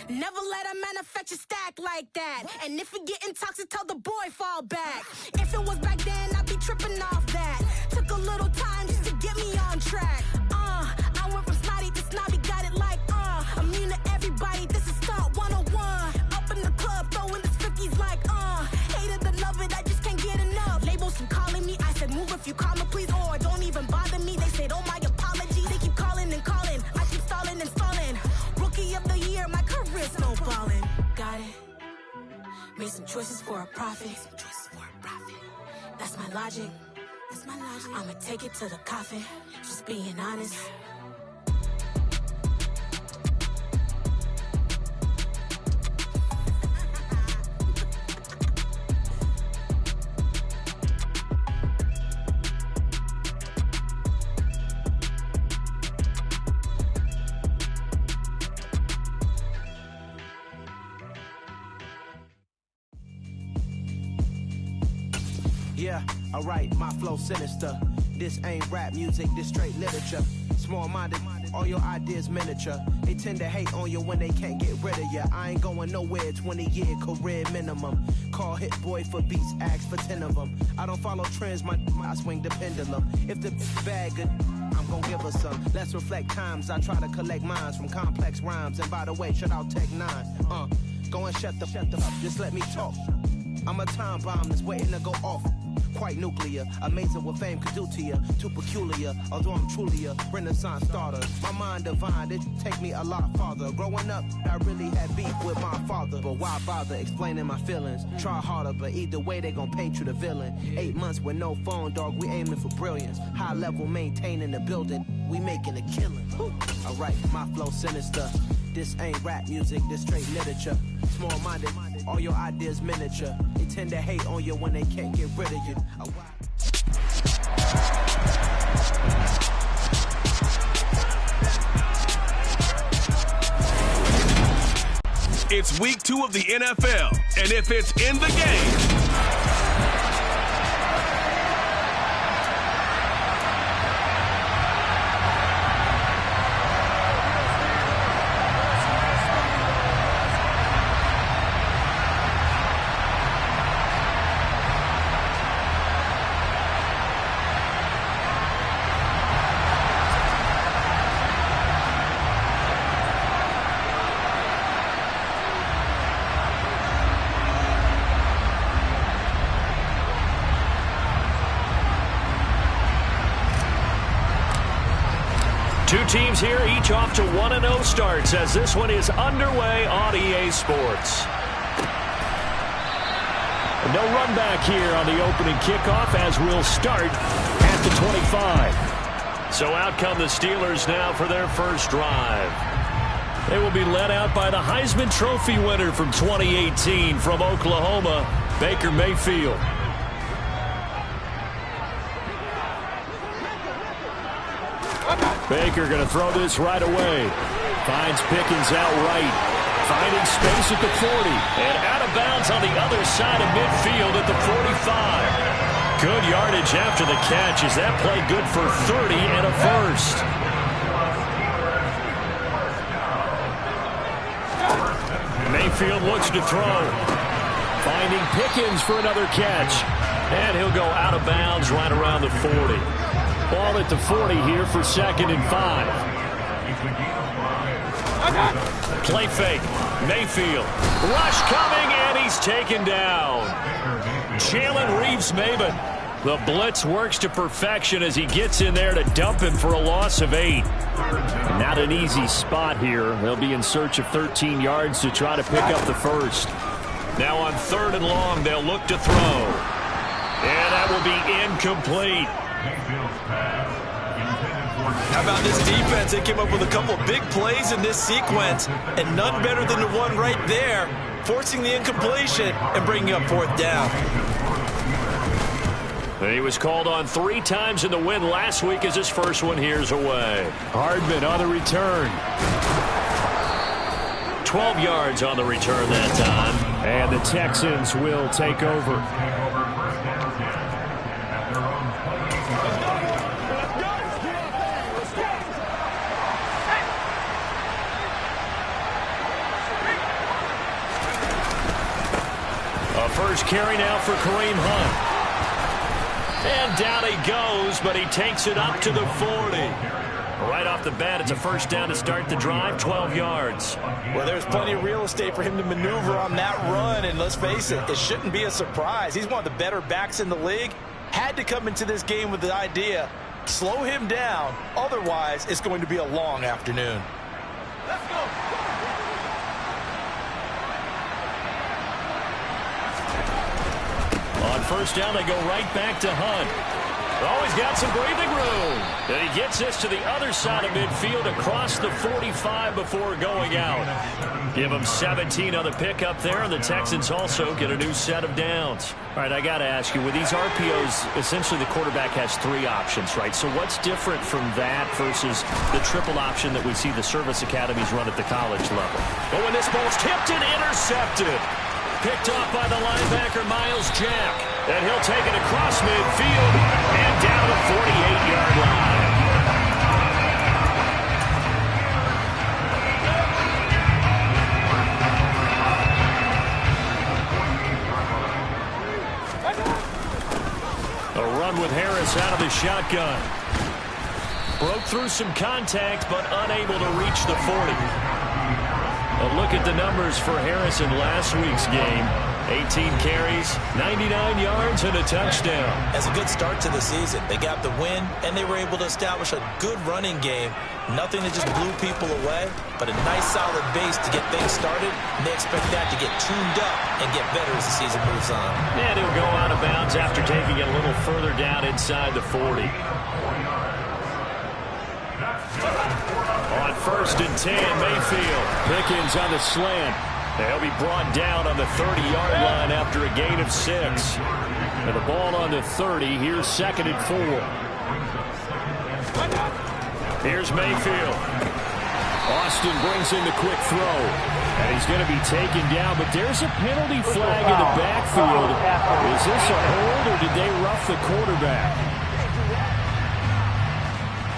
Never let a manufacture stack like that. And if we getting toxic, tell the boy fall back. If it was back then, I'd be tripping off that. Took a little time just to get me on track. I went from snotty to snobby, got it like, immune to everybody, this is Stunt 101. Up in the club, throwing the 50s like, hate it, I love it, I just can't get enough. Labels keep calling me, I said move if you call me please, or don't even bother me. They said, oh my apologies, they keep calling and calling. I keep stalling and stalling. Rookie of the year, my career's snowballing. Got it. Made some choices for a profit. That's my logic. I'ma take it to the coffin, just being honest. Yeah, alright, my flow sinister. This ain't rap music, this straight literature. Small-minded, all your ideas miniature. They tend to hate on you when they can't get rid of you. I ain't going nowhere, 20-year career minimum. Call Hit Boy for beats, ask for 10 of them. I don't follow trends, I swing the pendulum. If the bag good, I'm gon' give her some. Let's reflect times, I try to collect minds from complex rhymes. And by the way, shout out Tech 9. Go and shut the up, just let me talk. I'm a time bomb that's waiting to go off. Quite nuclear, amazing what fame could do to you. Too peculiar, although I'm truly a renaissance starter. My mind divine, it take me a lot farther. Growing up, I really had beef with my father. But why bother explaining my feelings? Try harder, but either way they gon' paint you the villain. 8 months with no phone, dog, we aiming for brilliance. High level maintaining the building, we making a killing. Alright, my flow sinister. This ain't rap music, this straight literature. Small-minded, all your ideas miniature. They tend to hate on you when they can't get rid of you. It's week 2 of the NFL, and if it's in the game, teams here, each off to 1-0 starts as this one is underway on EA Sports. No run back here on the opening kickoff as we'll start at the 25. So out come the Steelers now for their first drive. They will be led out by the Heisman Trophy winner from 2018 from Oklahoma, Baker Mayfield. Baker going to throw this right away. Finds Pickens out right. Finding space at the 40. And out of bounds on the other side of midfield at the 45. Good yardage after the catch. Is that play good for 30 and a first? Mayfield looks to throw. Finding Pickens for another catch. And he'll go out of bounds right around the 40. Ball at the 40 here for 2nd and 5. Play fake. Mayfield. Rush coming, and he's taken down. Jalen Reeves-Maybin. The blitz works to perfection as he gets in there to dump him for a loss of 8. Not an easy spot here. They'll be in search of 13 yards to try to pick up the first. Now on 3rd and long, they'll look to throw. And that will be incomplete. How about this defense? They came up with a couple of big plays in this sequence, and none better than the one right there, forcing the incompletion and bringing up 4th down. He was called on 3 times in the win last week as his first one here's away. Hardman on the return. 12 yards on the return that time. And the Texans will take over. First carry now for Kareem Hunt. And down he goes, but he takes it up to the 40. Right off the bat, it's a first down to start the drive, 12 yards. Well, there's plenty of real estate for him to maneuver on that run, and let's face it, it shouldn't be a surprise. He's one of the better backs in the league. Had to come into this game with the idea, slow him down, otherwise it's going to be a long afternoon. Let's go. On first down, they go right back to Hunt. Oh, he's got some breathing room. And he gets this to the other side of midfield across the 45 before going out. Give him 17 on the pickup there, and the Texans also get a new set of downs. All right, I got to ask you, with these RPOs, essentially the quarterback has 3 options, right? So what's different from that versus the triple option that we see the service academies run at the college level? Oh, and this ball's tipped and intercepted. Picked off by the linebacker, Myles Jack. And he'll take it across midfield and down the 48-yard line. A run with Harris out of the shotgun. Broke through some contact, but unable to reach the 40. A look at the numbers for Harrison last week's game. 18 carries, 99 yards, and a touchdown. That's a good start to the season. They got the win, and they were able to establish a good running game. Nothing that just blew people away, but a nice solid base to get things started. And they expect that to get tuned up and get better as the season moves on. And he'll go out of bounds after taking it a little further down inside the 40. On 1st and 10, Mayfield. Pickens on the slant. They'll be brought down on the 30-yard line after a gain of 6. And the ball on the 30. Here's 2nd and 4. Here's Mayfield. Austin brings in the quick throw. And he's going to be taken down, but there's a penalty flag in the backfield. Is this a hold, or did they rough the quarterback?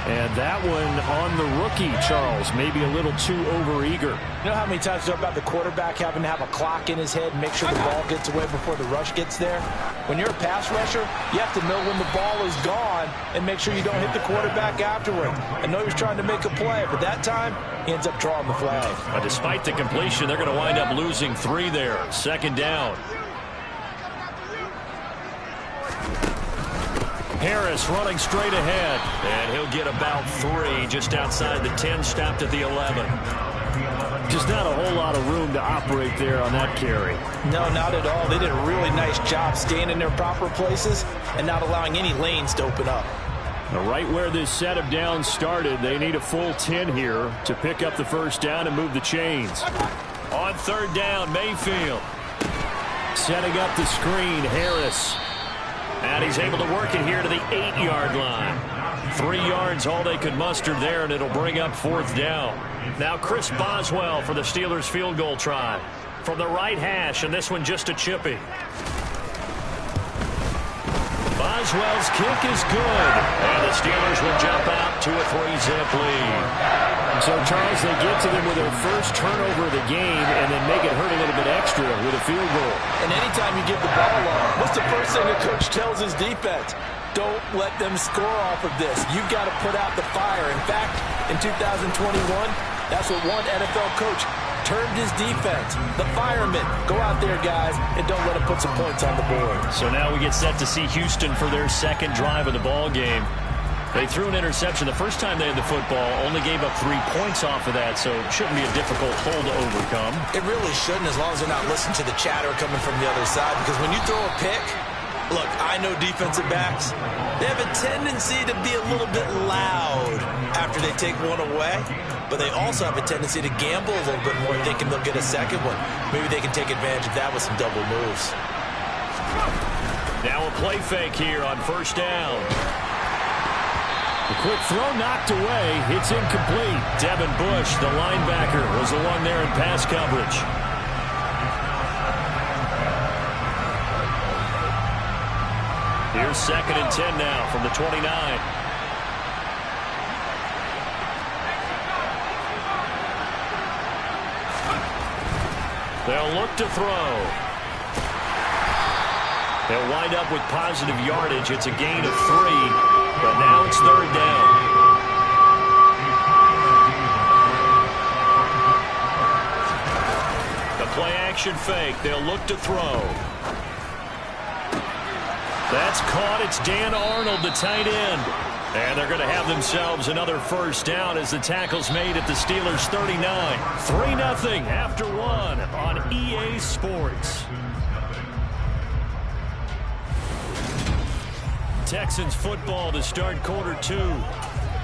And that one on the rookie, Charles, maybe a little too overeager. You know how many times you talk about the quarterback having to have a clock in his head and make sure the ball gets away before the rush gets there? When you're a pass rusher, you have to know when the ball is gone and make sure you don't hit the quarterback afterward. I know he was trying to make a play, but that time, he ends up drawing the flag. But despite the completion, they're going to wind up losing 3 there. 2nd down. Harris running straight ahead. And he'll get about 3 just outside the 10, stopped at the 11. Just not a whole lot of room to operate there on that carry. No, not at all. They did a really nice job staying in their proper places and not allowing any lanes to open up. Right where this set of downs started, they need a full 10 here to pick up the first down and move the chains. On 3rd down, Mayfield. Setting up the screen, Harris. And he's able to work it here to the 8-yard line. 3 yards, all they could muster there, and it'll bring up 4th down. Now Chris Boswell for the Steelers field goal try. From the right hash, and this one just a chippy. Boswell's kick is good. And the Steelers will jump out to a 3-zip lead. So, Charles, they get to them with their first turnover of the game and then make it hurt a little bit extra with a field goal. And anytime you give the ball up, what's the first thing the coach tells his defense? Don't let them score off of this. You've got to put out the fire. In fact, in 2021, that's what one NFL coach termed his defense. The firemen. Go out there, guys, and don't let them put some points on the board. So now we get set to see Houston for their second drive of the ball game. They threw an interception the first time they had the football, only gave up 3 points off of that, so it shouldn't be a difficult hole to overcome. It really shouldn't, as long as they're not listening to the chatter coming from the other side, because when you throw a pick, look, I know defensive backs, they have a tendency to be a little bit loud after they take one away, but they also have a tendency to gamble a little bit more, thinking they'll get a second one. Maybe they can take advantage of that with some double moves. Now a play fake here on 1st down. The quick throw knocked away. It's incomplete. Devin Bush, the linebacker, was the one there in pass coverage. Here's 2nd and 10 now from the 29. They'll look to throw. They'll wind up with positive yardage. It's a gain of 3. But now it's 3rd down. The play-action fake. They'll look to throw. That's caught. It's Dan Arnold, the tight end. And they're going to have themselves another first down as the tackle's made at the Steelers' 39. 3-0 after 1 on EA Sports. Texans football to start Q2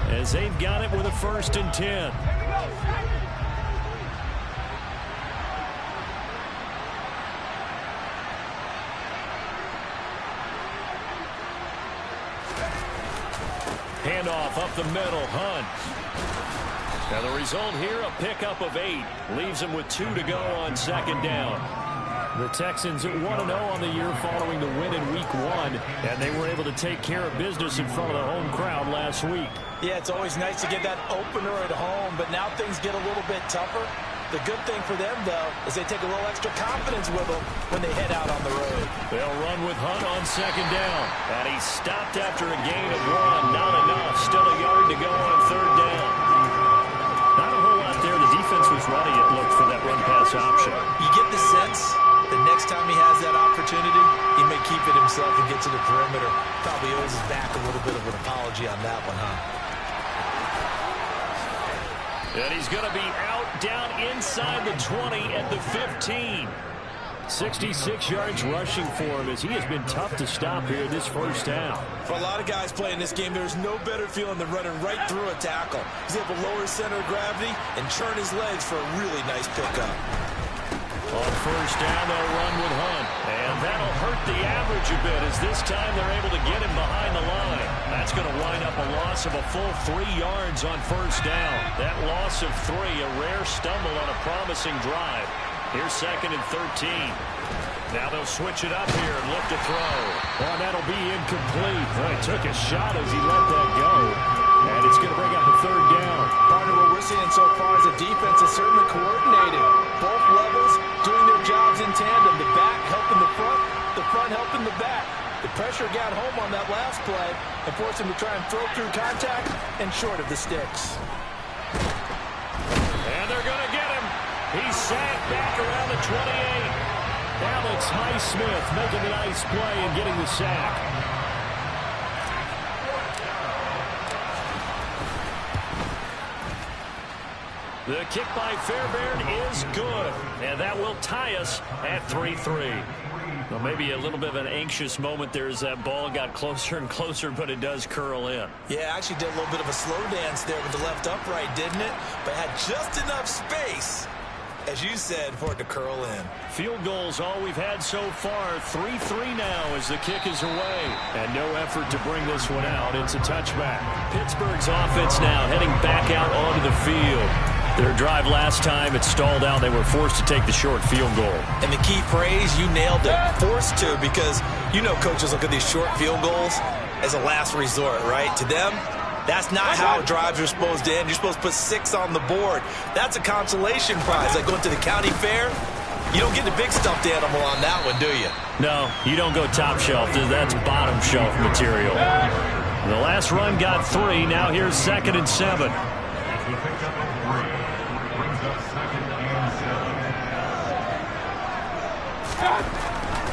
as they've got it with a 1st and 10. Handoff up the middle, Hunt. Now the result here, a pickup of 8. Leaves them with 2 to go on 2nd down. The Texans 1-0 on the year following the win in Week 1, and they were able to take care of business in front of the home crowd last week. Yeah, it's always nice to get that opener at home, but now things get a little bit tougher. The good thing for them, though, is they take a little extra confidence with them when they head out on the road. They'll run with Hunt on 2nd down, and he stopped after a gain of 1. Not enough. Still a yard to go on 3rd down. Not a whole lot there. The defense was ready, it looked, for that run-pass option. You get the sense the next time he has that opportunity, he may keep it himself and get to the perimeter. Probably owes his back a little bit of an apology on that one, huh? And he's going to be out down inside the 20 at the 15. 66 yards rushing for him as he has been tough to stop here this first half. For a lot of guys playing this game, there's no better feeling than running right through a tackle. He's able to lower his center of gravity and churn his legs for a really nice pickup. On 1st down, they'll run with Hunt. And that'll hurt the average a bit as this time they're able to get him behind the line. That's going to wind up a loss of a full 3 yards on 1st down. That loss of 3, a rare stumble on a promising drive. Here's 2nd and 13. Now they'll switch it up here and look to throw. Oh, that'll be incomplete. Oh, he took a shot as he let that go. And it's going to bring up a 3rd down. Partner, what we're seeing so far is the defense is certainly coordinated. Both levels doing their jobs in tandem. The back helping the front helping the back. The pressure got home on that last play and forced him to try and throw through contact and short of the sticks. And they're going to get him. He's sacked back around the 28. Alex Highsmith making a nice play and getting the sack. The kick by Fairbairn is good, and that will tie us at 3-3. Well, maybe a little bit of an anxious moment there as that ball got closer and closer, but it does curl in. Yeah, actually did a little bit of a slow dance there with the left upright, didn't it? But had just enough space, as you said, for it to curl in. Field goals all we've had so far. 3-3 now as the kick is away. And no effort to bring this one out. It's a touchback. Pittsburgh's offense now heading back out onto the field. Their drive last time, it stalled out. They were forced to take the short field goal. And the key phrase, you nailed it, forced to, because you know coaches look at these short field goals as a last resort, right? To them, that's not how drives are supposed to end. You're supposed to put 6 on the board. That's a consolation prize. Like going to the county fair, you don't get the big stuffed animal on that one, do you? No, you don't go top shelf. That's bottom shelf material. The last run got 3. Now here's 2nd and 7.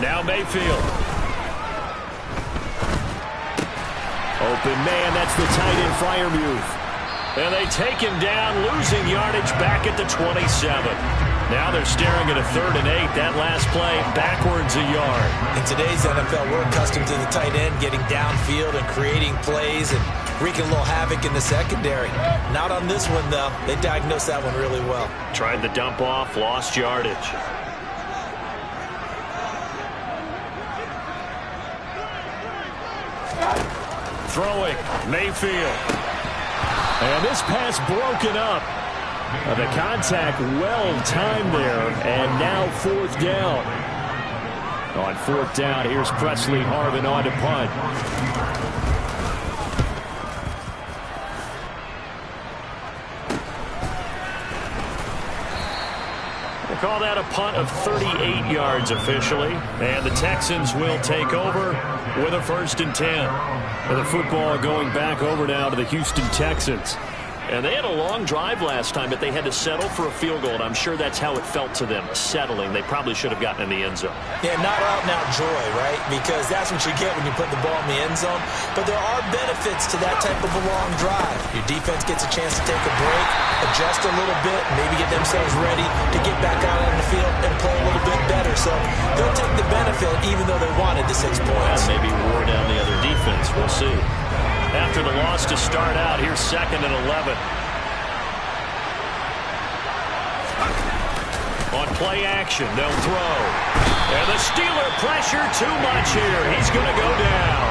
Now Mayfield. Open man, that's the tight end Freiermuth. And they take him down, losing yardage back at the 27. Now they're staring at a 3rd and 8. That last play, backwards a yard. In today's NFL, we're accustomed to the tight end getting downfield and creating plays and wreaking a little havoc in the secondary. Not on this one, though. They diagnosed that one really well. Tried the dump off, lost yardage. Throwing, Mayfield. And this pass broken up. The contact well-timed there, and now 4th down. On 4th down, here's Presley Harvin on to punt. They call that a punt of 38 yards officially, and the Texans will take over with a 1st and 10. And the football going back over now to the Houston Texans. And they had a long drive last time, but they had to settle for a field goal. And I'm sure that's how it felt to them, settling. They probably should have gotten in the end zone. Yeah, not out-and-out joy, right? Because that's what you get when you put the ball in the end zone. But there are benefits to that type of a long drive. Your defense gets a chance to take a break, adjust a little bit, maybe get themselves ready to get back out on the field and play a little bit better. So they'll take the benefit even though they wanted the 6 points. Maybe wore down the other defense. We'll see. After the loss to start out, here's 2nd and 11. On play action, they'll throw. And the Steeler pressure too much here. He's going to go down.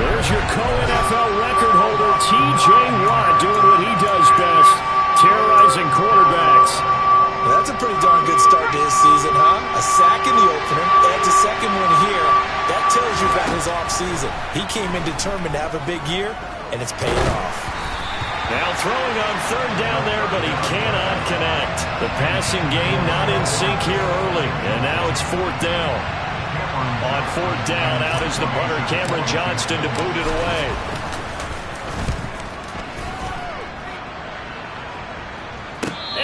There's your co-NFL record holder, T.J. Watt, doing what he does best, terrorizing quarterbacks. Well, that's a pretty darn good start to his season, huh? A sack in the opener, adds a 2nd one here. That tells you about his offseason. He came in determined to have a big year, and it's paid off. Now throwing on 3rd down there, but he cannot connect. The passing game not in sync here early, and now it's 4th down. On 4th down, out is the punter, Cameron Johnston, to boot it away.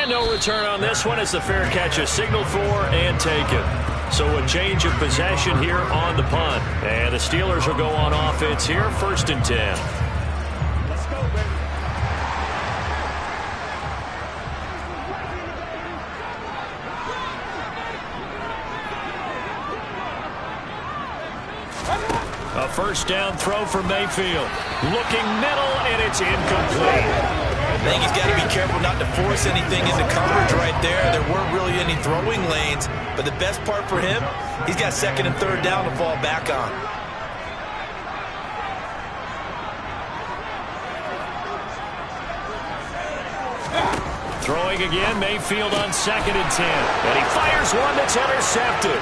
And no return on this one as the fair catch is signaled for and taken. So a change of possession here on the punt. And the Steelers will go on offense here, 1st and 10. Let's go, baby. A 1st down throw for Mayfield. Looking middle, and it's incomplete. I think he's got to be careful not to force anything into coverage right there. There weren't really any throwing lanes. But the best part for him, he's got 2nd and 3rd down to fall back on. Throwing again, Mayfield on 2nd and 10. And he fires one that's intercepted.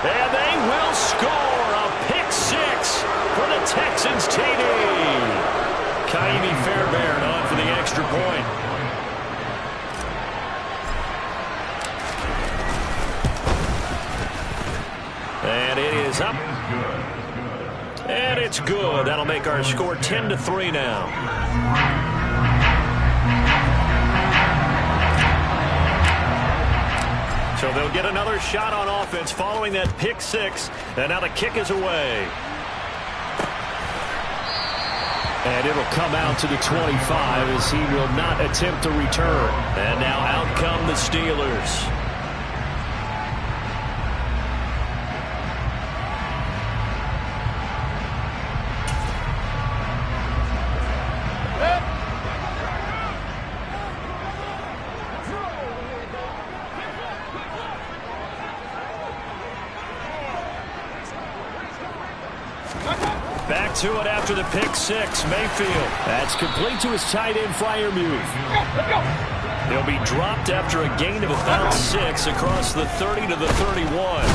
And they will score a pick 6 for the Texans TD. Kaimi Fairbairn on for the extra point. And it is up. And it's good. That'll make our score 10-3 now. So they'll get another shot on offense following that pick 6. And now the kick is away. And it'll come out to the 25 as he will not attempt to return. And now out come the Steelers. Back to it after the pick six. Mayfield. That's complete to his tight end, Freiermuth. He'll be dropped after a gain of about 6 across the 30 to the 31.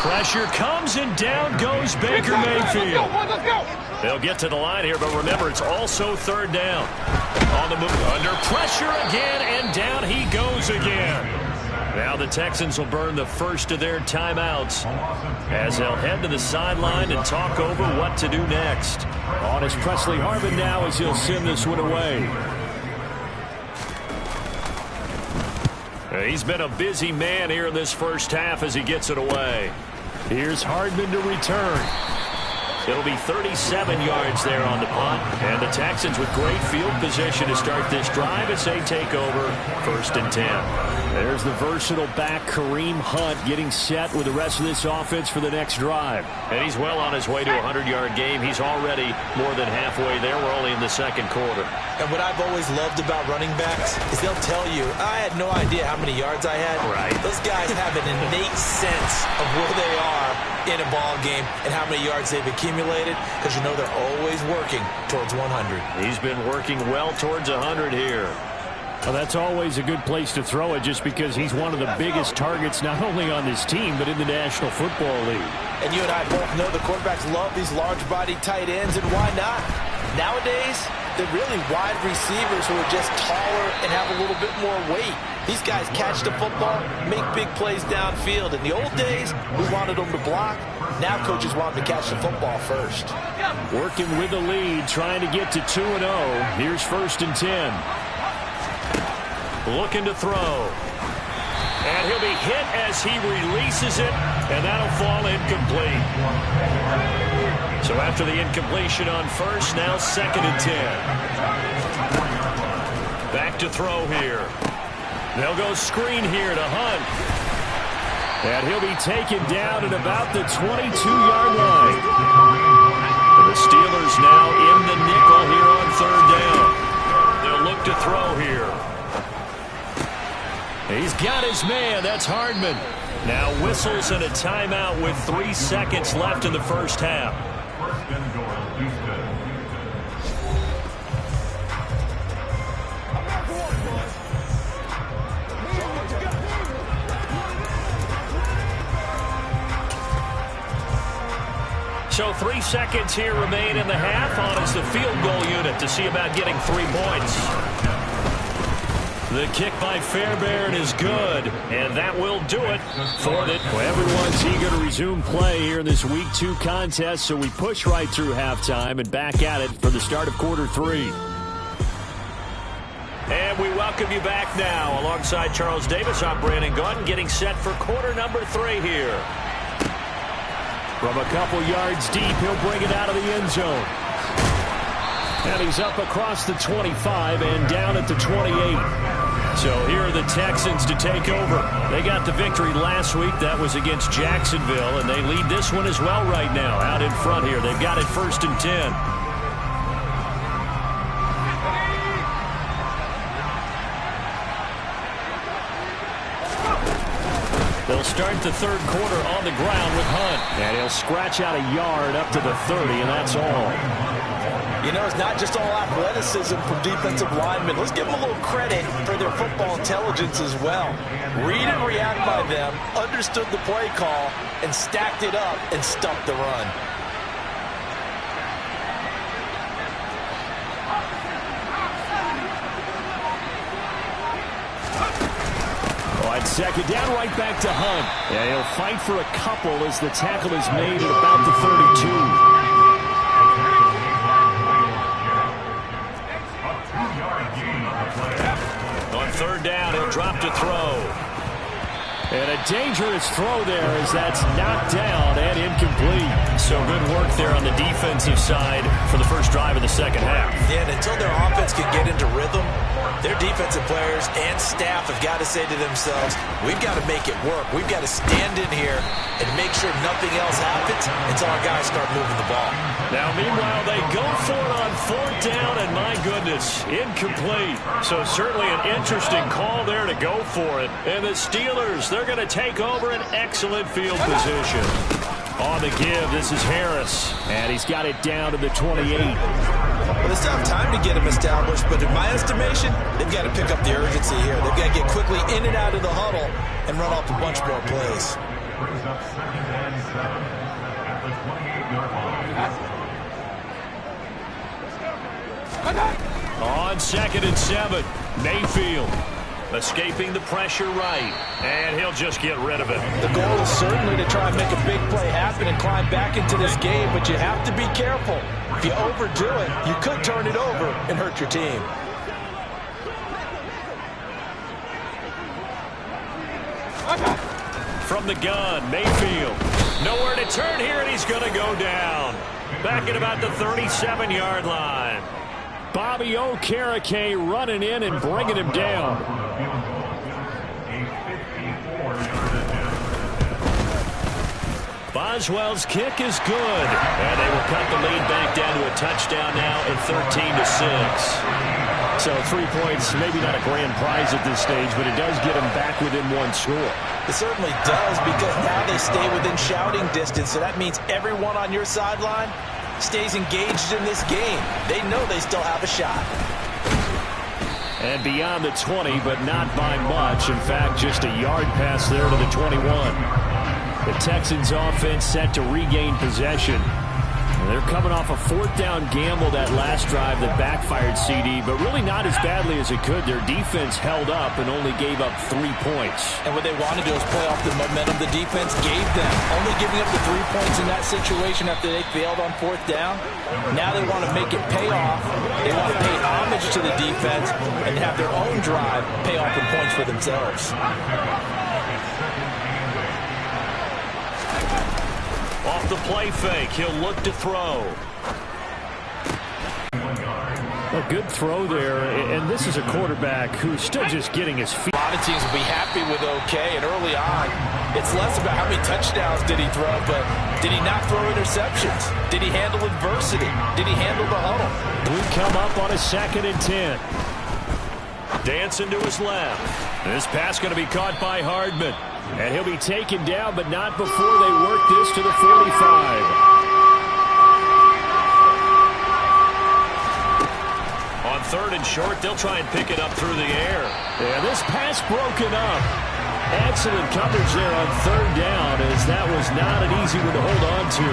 Pressure comes and down goes Baker Mayfield. They'll get to the line here, but remember, it's also third down. On the move, under pressure again, and down he goes again. Now the Texans will burn the first of their timeouts as they'll head to the sideline and talk over what to do next. On is Presley Harvin now as he'll send this one away. He's been a busy man here in this first half as he gets it away. Here's Hardman to return. It'll be 37 yards there on the punt. And the Texans with great field position to start this drive as they take over 1st and 10. There's the versatile back, Kareem Hunt, getting set with the rest of this offense for the next drive. And he's well on his way to a 100-yard game. He's already more than halfway there. We're only in the second quarter. And what I've always loved about running backs is they'll tell you, I had no idea how many yards I had. Right. Those guys have an innate sense of where they are in a ball game and how many yards they've accumulated, because you know they're always working towards 100. He's been working well towards 100 here. Well, that's always a good place to throw it, just because he's one of the biggest targets not only on this team but in the National Football League. And you and I both know the quarterbacks love these large-body tight ends, and why not? Nowadays, they're really wide receivers who are just taller and have a little bit more weight. These guys catch the football, make big plays downfield. In the old days, we wanted them to block. Now coaches want them to catch the football first. Working with the lead, trying to get to 2-0. Here's 1st and 10. Looking to throw. And he'll be hit as he releases it, and that'll fall incomplete. So after the incompletion on first, now 2nd and 10. Back to throw here. They'll go screen here to Hunt. And he'll be taken down at about the 22-yard line. And the Steelers now in the nickel here on 3rd down. They'll look to throw here. He's got his man. That's Hardman. Now whistles and a timeout with 3 seconds left in the first half. So 3 seconds here remain in the half. On is the field goal unit to see about getting 3 points. The kick by Fairbairn is good, and that will do it for the... Well, everyone's eager to resume play here in this Week 2 contest, so we push right through halftime and back at it for the start of quarter 3. And we welcome you back now. Alongside Charles Davis, I'm Brandon Gaudin, getting set for quarter number 3 here. From a couple yards deep, he'll bring it out of the end zone. And he's up across the 25 and down at the 28. So here are the Texans to take over. They got the victory last week. That was against Jacksonville, and they lead this one as well right now. Out in front here. They've got it 1st and 10. They'll start the 3rd quarter on the ground with Hunt. And he'll scratch out a yard up to the 30, and that's all. You know, it's not just all athleticism from defensive linemen. Let's give them a little credit for their football intelligence as well. Read and react by them, understood the play call, and stacked it up and stuffed the run. On 2nd down, right back to Hunt. And he'll fight for a couple as the tackle is made at about the 32. On 3rd down, he'll drop to throw. And a dangerous throw there as that's knocked down and incomplete. So good work there on the defensive side for the first drive of the second half. Yeah, and until their offense can get into rhythm, their defensive players and staff have got to say to themselves, we've got to make it work. We've got to stand in here and make sure nothing else happens until our guys start moving the ball. Now, meanwhile, they go for it on fourth down, and my goodness, incomplete. So certainly an interesting call there to go for it. And the Steelers, they're going to take over an excellent field position. On the give, this is Harris, and he's got it down to the 28. Well, they still have time to get him established, but in my estimation, they've got to pick up the urgency here. They've got to get quickly in and out of the huddle and run off a bunch more plays. On 2nd and 7, Mayfield escaping the pressure right, and he'll just get rid of it. The goal is certainly to try and make a big play happen and climb back into this game, but you have to be careful. If you overdo it, you could turn it over and hurt your team. From the gun, Mayfield. Nowhere to turn here, and he's going to go down. Back at about the 37-yard line. Bobby Okereke running in and bringing him down. Boswell's kick is good. And they will cut the lead back down to a touchdown now at 13-6. So 3 points, maybe not a grand prize at this stage, but it does get them back within one score. It certainly does, because now they stay within shouting distance, so that means everyone on your sideline stays engaged in this game. They know they still have a shot. And beyond the 20, but not by much. In fact, just a yard pass there to the 21. The Texans offense set to regain possession. And they're coming off a fourth down gamble that last drive that backfired CD, but really not as badly as it could. Their defense held up and only gave up 3 points. And what they want to do is play off the momentum the defense gave them. Only giving up the 3 points in that situation after they failed on fourth down. Now they want to make it pay off. They want to pay homage to the defense and have their own drive pay off in points for themselves. Off the play fake, he'll look to throw. A good throw there, and this is a quarterback who's still just getting his feet. A lot of teams will be happy with OK, and early on, it's less about how many touchdowns did he throw, but did he not throw interceptions? Did he handle adversity? Did he handle the huddle? We come up on a 2nd and 10. Dancing to his left. This pass going to be caught by Hardman. And he'll be taken down, but not before they work this to the 45. On 3rd and short, they'll try and pick it up through the air. And this pass broken up. Excellent coverage there on 3rd down, as that was not an easy one to hold on to.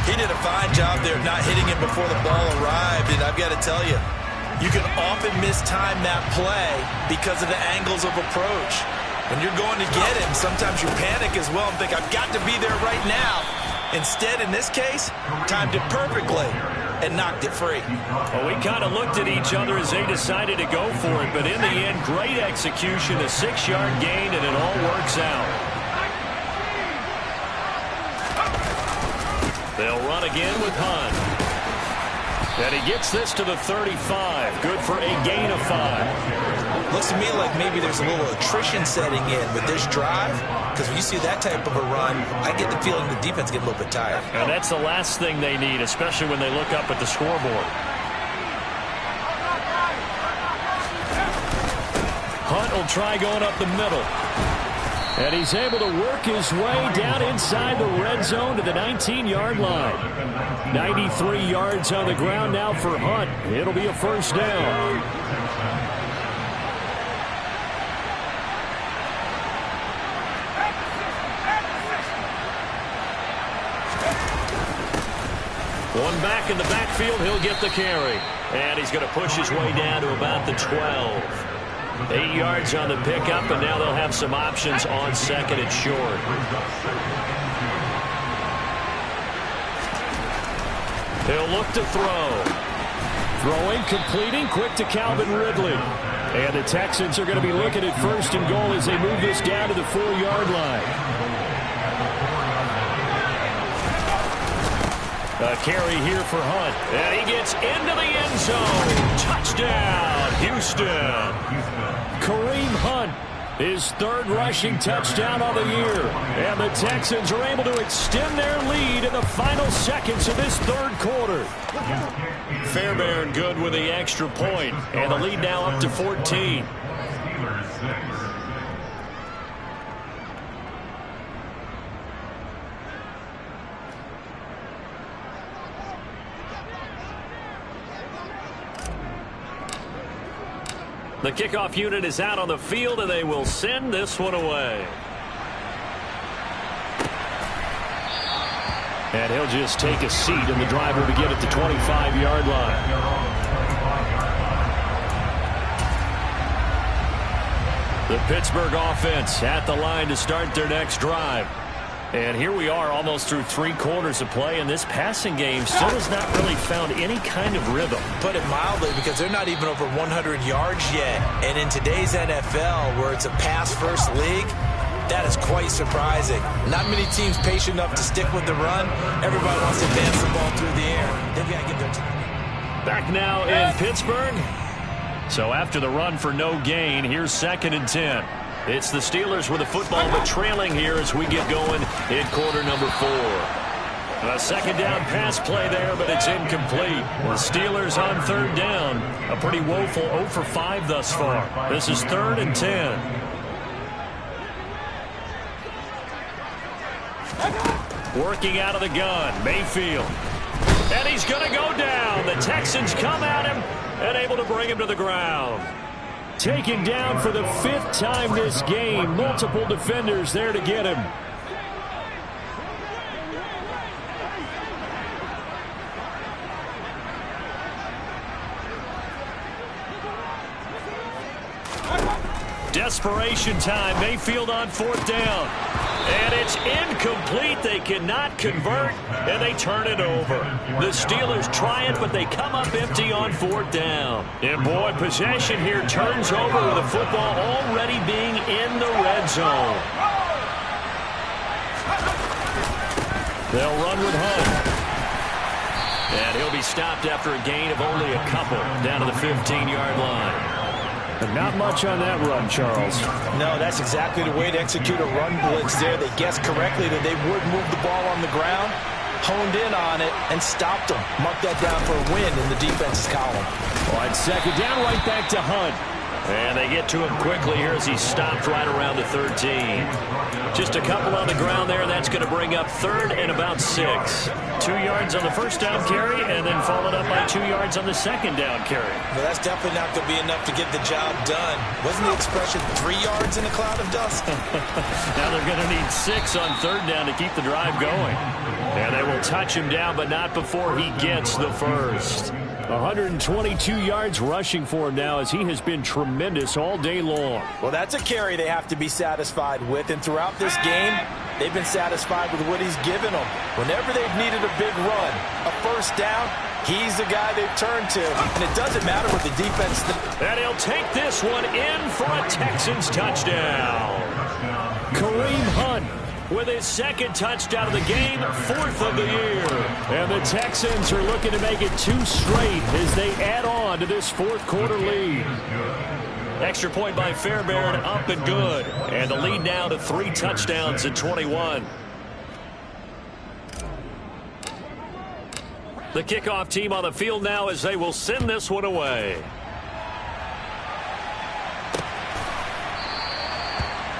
He did a fine job there of not hitting it before the ball arrived, and I've got to tell you, you can often mistime that play because of the angles of approach. When you're going to get him, sometimes you panic as well and think, I've got to be there right now. Instead, in this case, timed it perfectly and knocked it free. Well, we kind of looked at each other as they decided to go for it, but in the end, great execution, a 6-yard gain, and it all works out. They'll run again with Hunt. And he gets this to the 35. Good for a gain of 5. Looks to me like maybe there's a little attrition setting in with this drive, because when you see that type of a run, I get the feeling the defense gets a little bit tired. And that's the last thing they need, especially when they look up at the scoreboard. Hunt will try going up the middle. And he's able to work his way down inside the red zone to the 19-yard line. 93 yards on the ground now for Hunt. It'll be a first down. One back in the backfield, he'll get the carry. And he's going to push his way down to about the 12. 8 yards on the pickup, and now they'll have some options on 2nd and short. He'll look to throw. Throwing, completing, quick to Calvin Ridley. And the Texans are going to be looking at 1st and goal as they move this down to the 4-yard line. A carry here for Hunt. And he gets into the end zone. Touchdown, Houston. Kareem Hunt, his 3rd rushing touchdown of the year. And the Texans are able to extend their lead in the final seconds of this 3rd quarter. Fairbairn good with the extra point. And the lead now up to 14. The kickoff unit is out on the field, and they will send this one away. And he'll just take a seat, and the drive will begin at the 25-yard line. The Pittsburgh offense at the line to start their next drive. And here we are almost through 3 quarters of play, and this passing game still has not really found any kind of rhythm. Put it mildly, because they're not even over 100 yards yet. And in today's NFL, where it's a pass-first league, that is quite surprising. Not many teams patient enough to stick with the run. Everybody wants to advance the ball through the air. They've got to get their time. Back now in Pittsburgh. So after the run for no gain, here's 2nd and 10. It's the Steelers with the football, but trailing here as we get going in quarter number 4. A 2nd down pass play there, but it's incomplete. The Steelers on 3rd down. A pretty woeful 0 for 5 thus far. This is 3rd and 10. Working out of the gun, Mayfield. And he's going to go down. The Texans come at him and able to bring him to the ground. Taken down for the 5th time this game. Multiple defenders there to get him. Desperation time. Mayfield on 4th down. And it's incomplete. They cannot convert, and they turn it over. The Steelers try it, but they come up empty on 4th down. And, boy, possession here turns over with the football already being in the red zone. They'll run with Hunt. And he'll be stopped after a gain of only a couple down to the 15-yard line. But not much on that run, Charles. No, that's exactly the way to execute a run blitz there. They guessed correctly that they would move the ball on the ground, honed in on it, and stopped them. Mark that down for a win in the defense's column. On 2nd down, right back to Hunt. And they get to him quickly here as he's stopped right around the 13. Just a couple on the ground there, and that's going to bring up 3rd and about 6. 2 yards on the 1st down carry, and then followed up by 2 yards on the 2nd down carry. Well, that's definitely not going to be enough to get the job done. Wasn't the expression 3 yards in a cloud of dust? Now they're going to need 6 on 3rd down to keep the drive going. And they will touch him down, but not before he gets the 1st. 122 yards rushing for him now as he has been tremendous all day long. Well, that's a carry they have to be satisfied with. And throughout this game, they've been satisfied with what he's given them. Whenever they've needed a big run, a 1st down, he's the guy they've turned to. And it doesn't matter what the defense... And he'll take this one in for a Texans touchdown. Kareem Hunt with his 2nd touchdown of the game, 4th of the year. And the Texans are looking to make it 2 straight as they add on to this 4th quarter lead. Extra point by Fairbairn, up and good. And the lead now to 3 touchdowns at 21. The kickoff team on the field now as they will send this one away.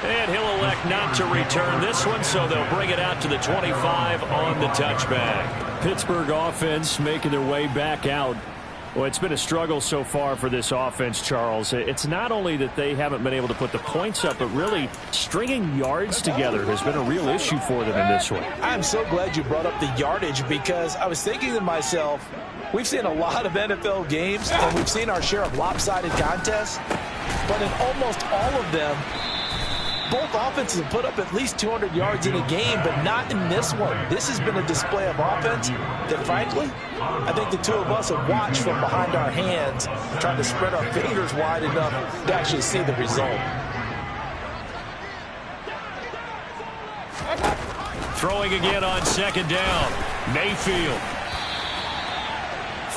And he'll elect not to return this one, so they'll bring it out to the 25 on the touchback. Pittsburgh offense making their way back out. Well, it's been a struggle so far for this offense, Charles. It's not only that they haven't been able to put the points up, but really stringing yards together has been a real issue for them in this one. I'm so glad you brought up the yardage, because I was thinking to myself, we've seen a lot of NFL games, and we've seen our share of lopsided contests, but in almost all of them, Both offenses have put up at least 200 yards in a game, but not in this one. This has been a display of offense that, frankly, I think the two of us have watched from behind our hands, trying to spread our fingers wide enough to actually see the result. Throwing again on second down. Mayfield.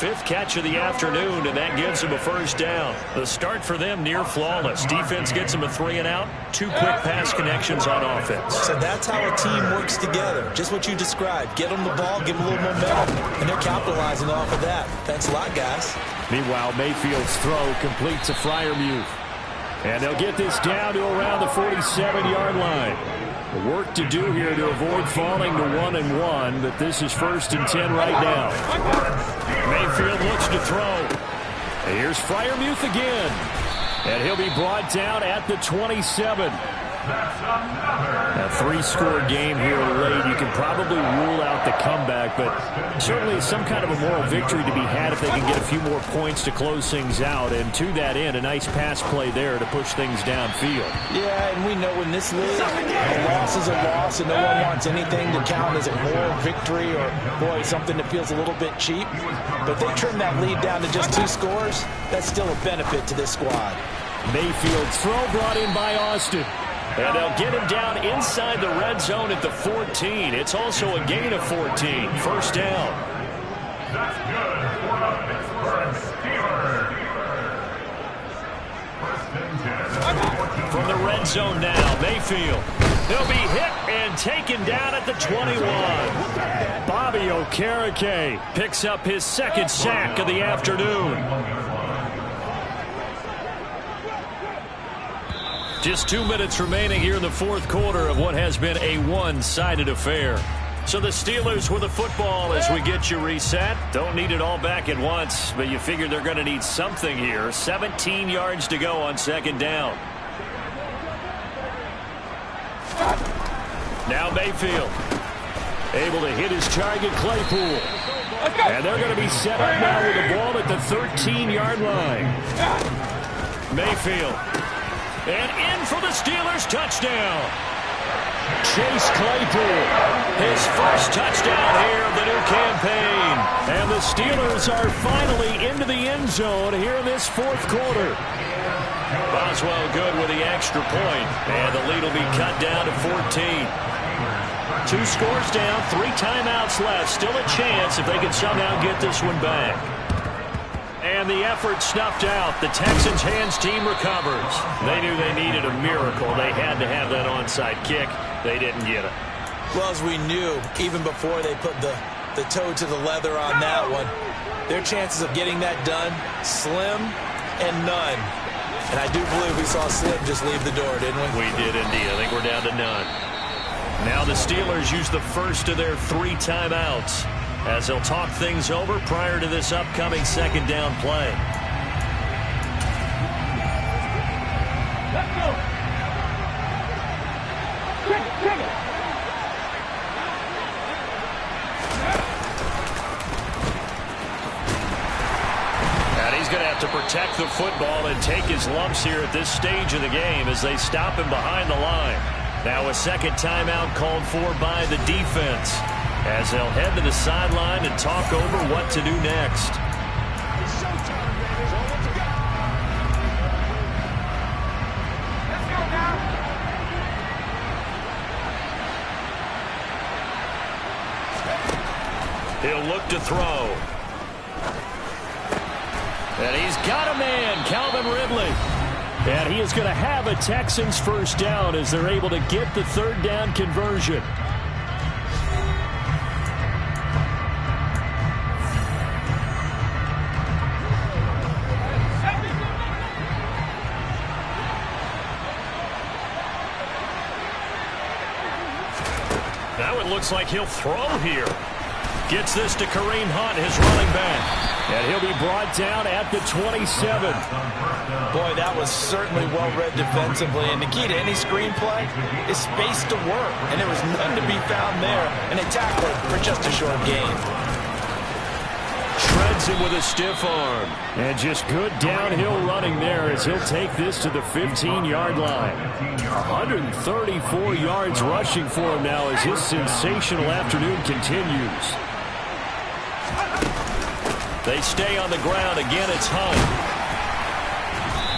5th catch of the afternoon, and that gives him a first down. The start for them near flawless. Defense gets him a 3-and-out. 2 quick pass connections on offense. So that's how a team works together. Just what you described. Get them the ball, give them a little momentum, and they're capitalizing off of that. Thanks a lot, guys. Meanwhile, Mayfield's throw completes a Freiermuth. And they'll get this down to around the 47-yard line. Work to do here to avoid falling to 1-1, but this is 1st and 10 right now. Mayfield looks to throw. Here's Freiermuth again. And he'll be brought down at the 27. A 3-score game here late. You can probably rule out the comeback, but certainly some kind of a moral victory to be had if they can get a few more points to close things out. And to that end, a nice pass play there to push things downfield. Yeah, and we know in this league, a loss is a loss, and no one wants anything to count as a moral victory or, boy, something that feels a little bit cheap. But they trim that lead down to just 2 scores. That's still a benefit to this squad. Mayfield's throw brought in by Austin. And they'll get him down inside the red zone at the 14. It's also a gain of 14. First down. From the red zone now, Mayfield. He'll be hit and taken down at the 21. Bobby Okereke picks up his 2nd sack of the afternoon. Just 2 minutes remaining here in the 4th quarter of what has been a one-sided affair. So the Steelers with the football as we get you reset. Don't need it all back at once, but you figure they're going to need something here. 17 yards to go on 2nd down. Now Mayfield. Able to hit his target, Claypool. And they're going to be set up now with the ball at the 13-yard line. Mayfield. And in for the Steelers touchdown. Chase Claypool, his first touchdown here of the new campaign. And the Steelers are finally into the end zone here in this 4th quarter. Boswell good with the extra point. And the lead will be cut down to 14. 2 scores down, 3 timeouts left. Still a chance if they can somehow get this one back. And the effort snuffed out. The Texans' hands team recovers. They knew they needed a miracle. They had to have that onside kick. They didn't get it. Well, as we knew, even before they put the toe to the leather on that one, their chances of getting that done, slim and none. And I do believe we saw Slim just leave the door, didn't we? We did indeed. I think we're down to none. Now the Steelers use the first of their 3 timeouts as they'll talk things over prior to this upcoming 2nd down play. Let's go. And he's going to have to protect the football and take his lumps here at this stage of the game as they stop him behind the line. Now a 2nd timeout called for by the defense, as they'll head to the sideline and talk over what to do next. He'll look to throw. And he's got a man, Calvin Ridley. And he is going to have a Texans first down as they're able to get the 3rd down conversion. Now it looks like he'll throw here. Gets this to Kareem Hunt, his running back. And he'll be brought down at the 27. Boy, that was certainly well-read defensively. And the key to any screenplay is space to work. And there was none to be found there. And a tackle for just a short gain. Shreds avoids him with a stiff arm. And just good downhill running there as he'll take this to the 15-yard line. 134 yards rushing for him now as his sensational afternoon continues. They stay on the ground. Again, it's Hunt.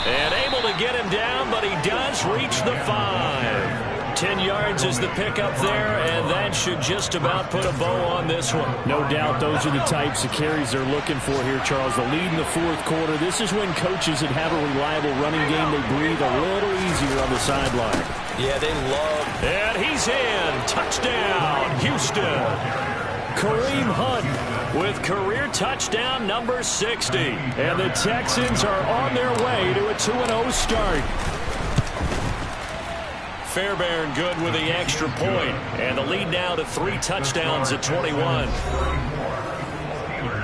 And able to get him down, but he does reach the 5. 10 yards is the pickup there, and that should just about put a bow on this one. No doubt those are the types of carries they're looking for here, Charles. The lead in the fourth quarter. This is when coaches that have a reliable running game, they breathe a little easier on the sideline. Yeah, they love. And he's in. Touchdown, Houston. Kareem Hunt with career touchdown number 60. And the Texans are on their way to a 2-0 start. Fairbairn good with the extra point. And the lead now to 3 touchdowns at 21.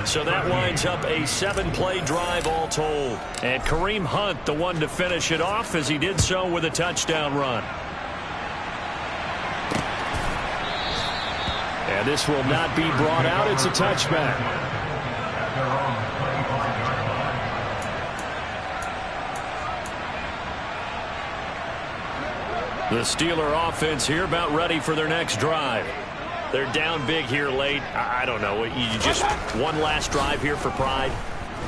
So that winds up a 7-play drive all told. And Kareem Hunt, the one to finish it off, as he did so with a touchdown run. And this will not be brought out. It's a touchback. The Steeler offense here about ready for their next drive. They're down big here late. I don't know. You just one last drive here for pride?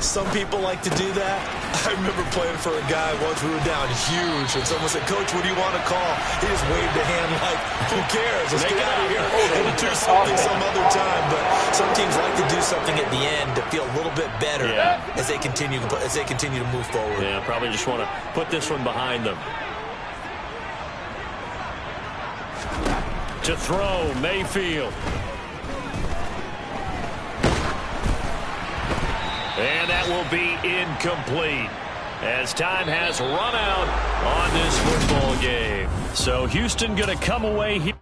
Some people like to do that. I remember playing for a guy once we were down huge, and someone said, "Coach, what do you want to call?" He just waved a hand like, "Who cares? Let's get out of here and do something some other time." But some teams like to do something at the end to feel a little bit better as they continue to move forward. Yeah, probably just want to put this one behind them. To throw, Mayfield. And that will be incomplete as time has run out on this football game. So Houston going to come away here.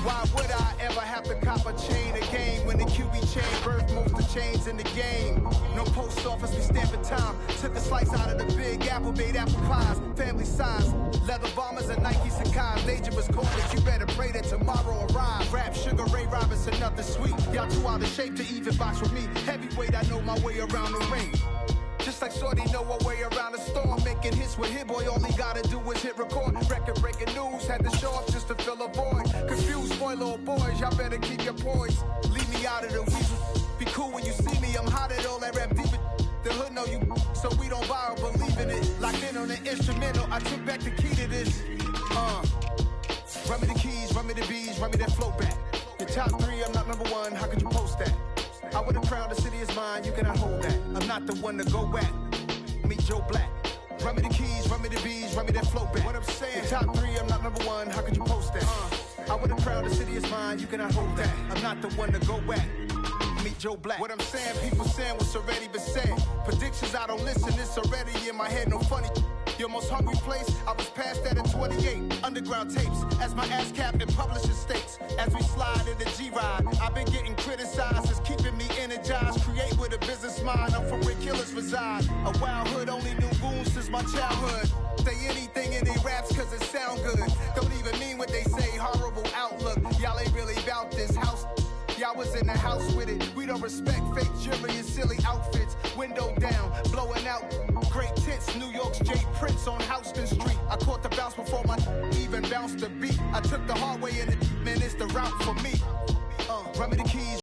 Why would I ever have to cop a chain a game when the QB chain birthed most of the chains in the game? No post office, we stamping time. Took a slice out of the big apple, made apple pies, family size. Leather bombers and Nike Sacai's. Dangerous corners, you better pray that tomorrow arrives. Rap, Sugar Ray Robinson, nothing sweet. Y'all too out of shape to even box with me. Heavyweight, I know my way around the ring. Just like Shorty know a way around the storm. Making hits with Hit Boy, all he gotta do is hit record. Record-breaking news, had to show up just to fill a void. Confused boy, little boys, y'all better keep your poise. Leave me out of the weasel. Be cool when you see me, I'm hot at all that rap deep. The hood know you, so we don't borrow, believe in it. Locked in on the instrumental, I took back the key to this. Run me the keys, run me the bees, run me that flow back. Your top 3, I'm not number 1, how could you post that? I would've crowned the city is mine, you cannot hold that. I'm not the one to go at. Meet Joe Black. Run me the keys, run me the bees, run me that flow back. What I'm saying, your top 3, I'm not number 1, how could you post that? I would've crowned the city is mine, you cannot hold that. I'm not the one to go at. Meet Joe Black. What I'm saying, people saying what's already been said. Predictions, I don't listen, it's already in my head, no funny. Your most hungry place, I was past that at 28. Underground tapes, as my ass cap in publishing states. As we slide in the G-Ride, I've been getting criticized, it's keeping me energized. Create with a business mind, I'm from where killers reside. A wild hood, only knew goons since my childhood. Say anything in they raps cause it sound good. Don't even mean what they say, horrible outlook. Y'all ain't really about this house. Y'all was in the house with it. We don't respect fake jewelry and silly outfits. Window down, blowing out great tits. New York's Jay Prince on Houston Street. I caught the bounce before my even bounced the beat. I took the hard way in it, man, it's the route for me.